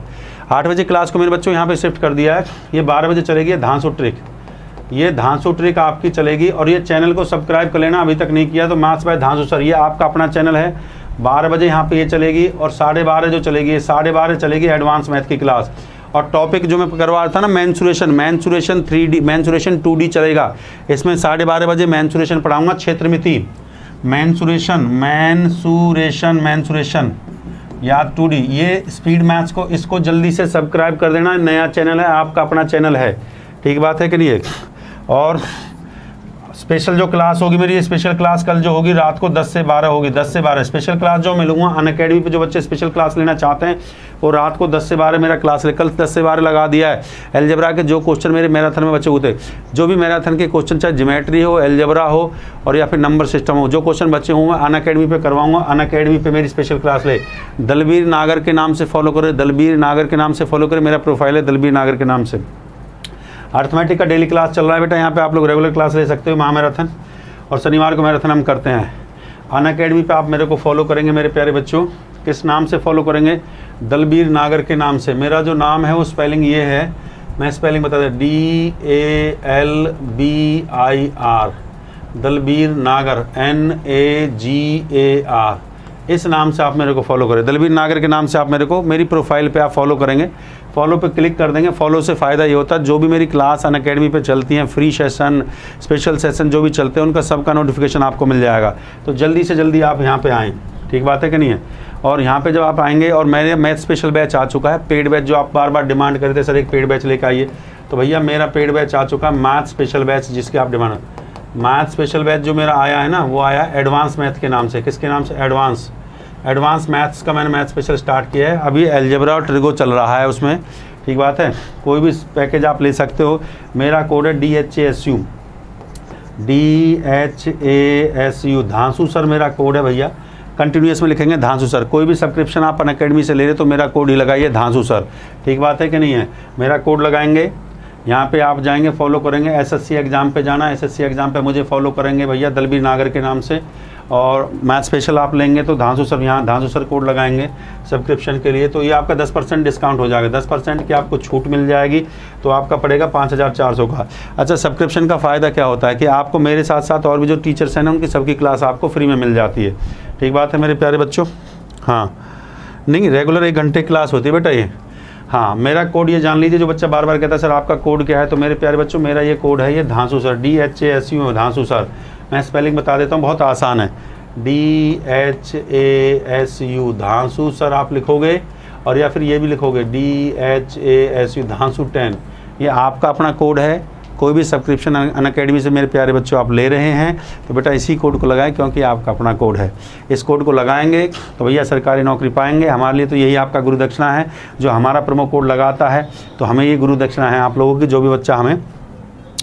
8 बजे क्लास को मेरे बच्चों यहाँ पे शिफ्ट कर दिया है। ये 12 बजे चलेगी धांसू ट्रिक, ये धांसू ट्रिक आपकी चलेगी। और ये चैनल को सब्सक्राइब कर लेना, अभी तक नहीं किया तो मैथ्स बाय धांसू सर, ये आपका अपना चैनल है। 12 बजे यहाँ पे ये चलेगी और 12:30 जो चलेगी, ये 12:30 चलेगी एडवांस मैथ की क्लास। और टॉपिक जो मैं करवा रहा था ना मैंसुरेशन 3D, मैंसुरेशन 2D चलेगा, इसमें 12:30 बजे मैंसुरेशन पढ़ाऊँगा, क्षेत्रमिति मैंसुरेशन या 2D, ये स्पीड मैथ्स को, इसको जल्दी से सब्सक्राइब कर देना, नया चैनल है, आपका अपना चैनल है, ठीक बात है कि नहीं है। और स्पेशल जो क्लास होगी मेरी, स्पेशल क्लास कल जो होगी रात को 10 से 12 होगी, 10 से 12 स्पेशल क्लास जो मिलूंगा अनअकैडमी पे, जो बच्चे स्पेशल क्लास लेना चाहते हैं वो रात को 10 से 12 मेरा क्लास ले, कल 10 से 12 लगा दिया है। एलजेब्रा के जो क्वेश्चन मेरे मैराथन में बचे हुए थे, जो भी मैराथन के क्वेश्चन चाहे ज्योमेट्री हो, एलजेब्रा हो और या फिर नंबर सिस्टम हो, जो क्वेश्चन बचे हुए मैं अनअकैडमी पे करवाऊंगा, अनअकैडमी पे मेरी स्पेशल क्लास ले। दलबीर नागर के नाम से फॉलो करें, दलबीर नागर के नाम से फॉलो करें, मेरा प्रोफाइल है दलबीर नागर के नाम से। अर्थमेटिक का डेली क्लास चल रहा है बेटा, यहाँ पे आप लोग रेगुलर क्लास ले सकते हो, महामैराथन, और शनिवार को मैराथन हम करते हैं। अनअकैडमी पे आप मेरे को फॉलो करेंगे मेरे प्यारे बच्चों, किस नाम से फॉलो करेंगे, दलबीर नागर के नाम से। मेरा जो नाम है वो स्पेलिंग ये है, मैं स्पेलिंग बता दें, DALBIR, दलबीर नागर, NAGAR, इस नाम से आप मेरे को फॉलो करें। दलबीर नागर के नाम से आप मेरे को, मेरी प्रोफाइल पे आप फॉलो करेंगे, फॉलो पे क्लिक कर देंगे। फॉलो से फ़ायदा ये होता है जो भी मेरी क्लास अनअकैडमी पे चलती हैं, फ्री सेशन, स्पेशल सेशन जो भी चलते हैं, उनका सबका नोटिफिकेशन आपको मिल जाएगा। तो जल्दी से जल्दी आप यहाँ पे आएँ, ठीक बात है कि नहीं है। और यहाँ पे जब आप आएंगे, और मेरे मैथ स्पेशल बैच आ चुका है, पेड बैच जो आप बार बार डिमांड करते सर एक पेड बैच लेकर आइए, तो भैया मेरा पेड बैच आ चुका है, मैथ स्पेशल बैच, जिसके आप डिमांड, मैथ स्पेशल बैच जो मेरा आया है ना, वो आया एडवांस मैथ के नाम से। किसके नाम से, एडवांस मैथ्स का मैंने मैथ स्पेशल स्टार्ट किया है। अभी एलजेब्रा और ट्रिगो चल रहा है उसमें, ठीक बात है। कोई भी पैकेज आप ले सकते हो, मेरा कोड है DHASU, धांसू सर मेरा कोड है भैया, कंटिन्यूस में लिखेंगे धांसू सर। कोई भी सब्सक्रिप्शन आप अनअकैडमी से ले रहे तो मेरा कोड ही लगाइए धांसू सर, ठीक बात है कि नहीं है। मेरा कोड लगाएंगे, यहाँ पे आप जाएंगे, फॉलो करेंगे, SSC एग्ज़ाम पे जाना, SSC एग्ज़ाम पे मुझे फॉलो करेंगे भैया दलबीर नागर के नाम से। और मैथ स्पेशल आप लेंगे तो धांसू सर, यहाँ धांसू सर कोड लगाएंगे सब्सक्रिप्शन के लिए, तो ये आपका 10% डिस्काउंट हो जाएगा, 10% की आपको छूट मिल जाएगी, तो आपका पड़ेगा 5400 का। अच्छा, सब्सक्रिप्शन का फ़ायदा क्या होता है कि आपको मेरे साथ साथ और भी जो टीचर्स हैं ना उनकी सबकी क्लास आपको फ्री में मिल जाती है। ठीक बात है मेरे प्यारे बच्चों। हाँ, नहीं रेगुलर 1 घंटे क्लास होती है बेटा ये। हाँ, मेरा कोड ये जान लीजिए, जो बच्चा बार बार कहता है सर आपका कोड क्या है, तो मेरे प्यारे बच्चों मेरा ये कोड है, ये धांसू सर, DHASU धांसू सर। मैं स्पेलिंग बता देता हूँ, बहुत आसान है, DHASU धांसू सर आप लिखोगे, और या फिर ये भी लिखोगे DHASU धांसू 10। ये आपका अपना कोड है। कोई भी सब्सक्रिप्शन अनअकैडमी से मेरे प्यारे बच्चों आप ले रहे हैं तो बेटा इसी कोड को लगाएं, क्योंकि आपका अपना कोड है। इस कोड को लगाएंगे तो भैया सरकारी नौकरी पाएंगे। हमारे लिए तो यही आपका गुरु दक्षिणा है, जो हमारा प्रोमो कोड लगाता है तो हमें ये गुरु दक्षिणा है आप लोगों की, जो भी बच्चा हमें।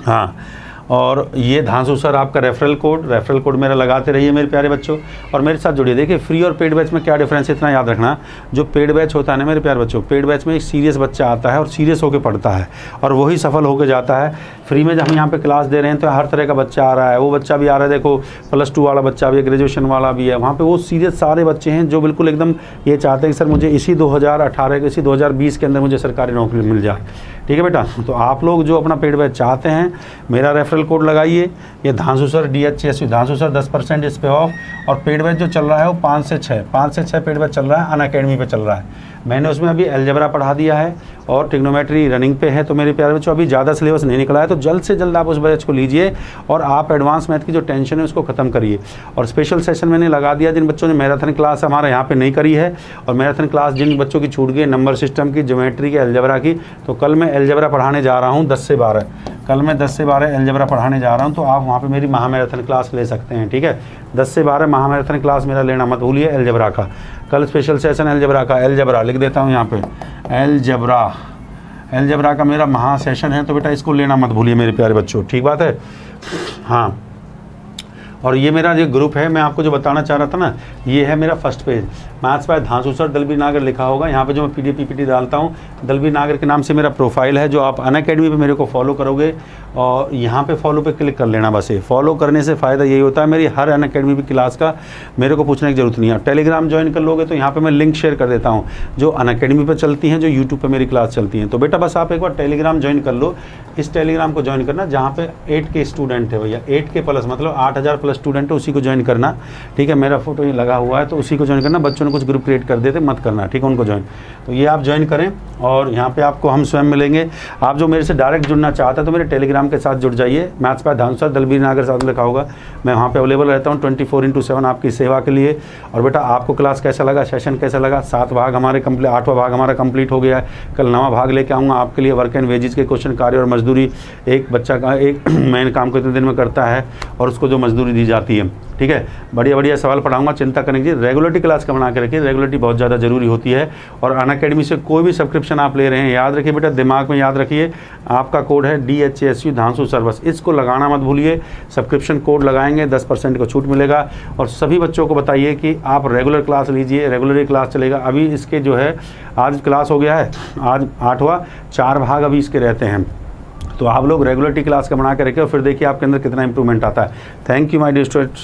हाँ, और ये धांसू सर आपका रेफरल कोड मेरा लगाते रहिए मेरे प्यारे बच्चों, और मेरे साथ जुड़िए। देखिए फ्री और पेड बैच में क्या डिफरेंस है, इतना याद रखना। जो पेड बैच होता है ना मेरे प्यारे बच्चों, पेड बैच में एक सीरियस बच्चा आता है और सीरियस होकर पढ़ता है और वही सफल होकर जाता है। फ्री में जब हम यहाँ पे क्लास दे रहे हैं तो हर तरह का बच्चा आ रहा है, वो बच्चा भी आ रहा है, देखो +2 वाला बच्चा भी है, ग्रेजुएशन वाला भी है। वहाँ पे वो सीरियस सारे बच्चे हैं जो बिल्कुल एकदम ये चाहते हैं कि सर मुझे इसी 2018 के, इसी 2020 के अंदर मुझे सरकारी नौकरी मिल जाए। ठीक है बेटा, तो आप लोग जो अपना पेड बैच चाहते हैं, मेरा रेफरल कोड लगाइए, ये धांसू सर DHASU धांसू सर, 10% इस पे ऑफ। और पेड बैच जो चल रहा है वो 5 से 6 पेड बैच चल रहा है, अनअकैडमी पे चल रहा है। मैंने उसमें अभी अलजेब्रा पढ़ा दिया है और ट्रिग्नोमेट्री रनिंग पे है। तो मेरे प्यारे बच्चों अभी ज़्यादा सिलेबस नहीं निकला है, तो जल्द से जल्द आप उस बैच को लीजिए और आप एडवांस मैथ की जो टेंशन है उसको ख़त्म करिए। और स्पेशल सेशन मैंने लगा दिया जिन बच्चों ने मैराथन क्लास हमारे यहाँ पे नहीं करी है, और मैराथन क्लास जिन बच्चों की छूट गई, नंबर सिस्टम की, ज्योमेट्री की, अलजेब्रा की, तो कल मैं अलजेब्रा पढ़ाने जा रहा हूँ 10 से 12। कल मैं 10 से 12 अलजेब्रा पढ़ाने जा रहा हूँ, तो आप वहाँ पे मेरी महामैराथन क्लास ले सकते हैं। ठीक है, 10 से 12 महामैराथन क्लास मेरा लेना मत भूलिए अलजेब्रा का। कल स्पेशल सेशन अलजेब्रा का, अलजेब्रा लिख देता हूँ यहाँ पे, अलजेब्रा का मेरा महा सेशन है, तो बेटा इसको लेना मत भूलिए मेरे प्यारे बच्चों। ठीक बात है। हाँ, और ये मेरा जो ग्रुप है, मैं आपको जो बताना चाह रहा था ना, ये है मेरा फर्स्ट पेज, मैथ्स बाय धांसू सर, दलबीर नागर लिखा होगा। यहाँ पे जो मैं PDF PPT डालता हूँ, दलबीर नागर के नाम से मेरा प्रोफाइल है, जो आप अनअकैडमी पे मेरे को फॉलो करोगे, और यहाँ पे फॉलो पे क्लिक कर लेना। बस ये फॉलो करने से फ़ायदा यही होता है, मेरी हर अनअकैडमी की क्लास का मेरे को पूछने की जरूरत नहीं है। टेलीग्राम ज्वाइन कर लोगे तो यहाँ पर मैं लिंक शेयर कर देता हूँ, जो अनअकैडमी पर चलती हैं, जो यूट्यूब पर मेरी क्लास चलती हैं। तो बेटा बस आप एक बार टेलीग्राम ज्वाइन कर लो। इस टेलीग्राम को ज्वाइन करना जहाँ पे 8K स्टूडेंट है भैया, 8K प्लस, मतलब 8000 प्लस स्टूडेंट है, उसी को ज्वाइन करना। ठीक है, मेरा फोटो ये लगा हुआ है तो उसी को ज्वाइन करना। बच्चों ने कुछ ग्रुप क्रिएट कर देते मत करना, ठीक है, उनको ज्वाइन। तो ये आप ज्वाइन करें और यहाँ पे आपको हम स्वयं मिलेंगे। आप जो मेरे से डायरेक्ट जुड़ना चाहते हैं तो मेरे टेलीग्राम के साथ जुड़ जाइए, मैथ्स बाय धांसू सर, दलबीर नागर साथ लिखा होगा। मैं वहाँ पे अवेलेबल रहता हूँ 24/7 आपकी सेवा के लिए। और बेटा आपको क्लास कैसा लगा, सेशन कैसा लगा? 7 भाग हमारे कंप्लीट, 8वां भाग हमारा कंप्लीट हो गया है। कल 9वां भाग लेके आऊँगा आपके लिए। वर्क एंड वेजेस के क्वेश्चन, कार्य और मजदूरी, एक बच्चा का एक मेन काम कितने दिन में करता है और उसको जो मजदूरी दी जाती है। ठीक है, बढ़िया बढ़िया सवाल पढ़ाऊंगा, चिंता करने की। रेगुलरिटी क्लास का बना के रखिए, रेगुलरिटी बहुत ज़्यादा जरूरी होती है। और अनअकैडमी से कोई भी सब्सक्रिप्शन आप ले रहे हैं, याद रखिए बेटा, दिमाग में याद रखिए, आपका कोड है DHASU धांसू सर, बस इसको लगाना मत भूलिए। सब्सक्रिप्शन कोड लगाएंगे 10% का छूट मिलेगा। और सभी बच्चों को बताइए कि आप रेगुलर क्लास लीजिए, रेगुलर क्लास चलेगा। अभी इसके जो है आज क्लास हो गया है, आज 8वां, 4 भाग अभी इसके रहते हैं। तो आप लोग रेगुलरिटी क्लास का बना के रखें और फिर देखिए आपके अंदर कितना इंप्रूवमेंट आता है। Thank you my dear students.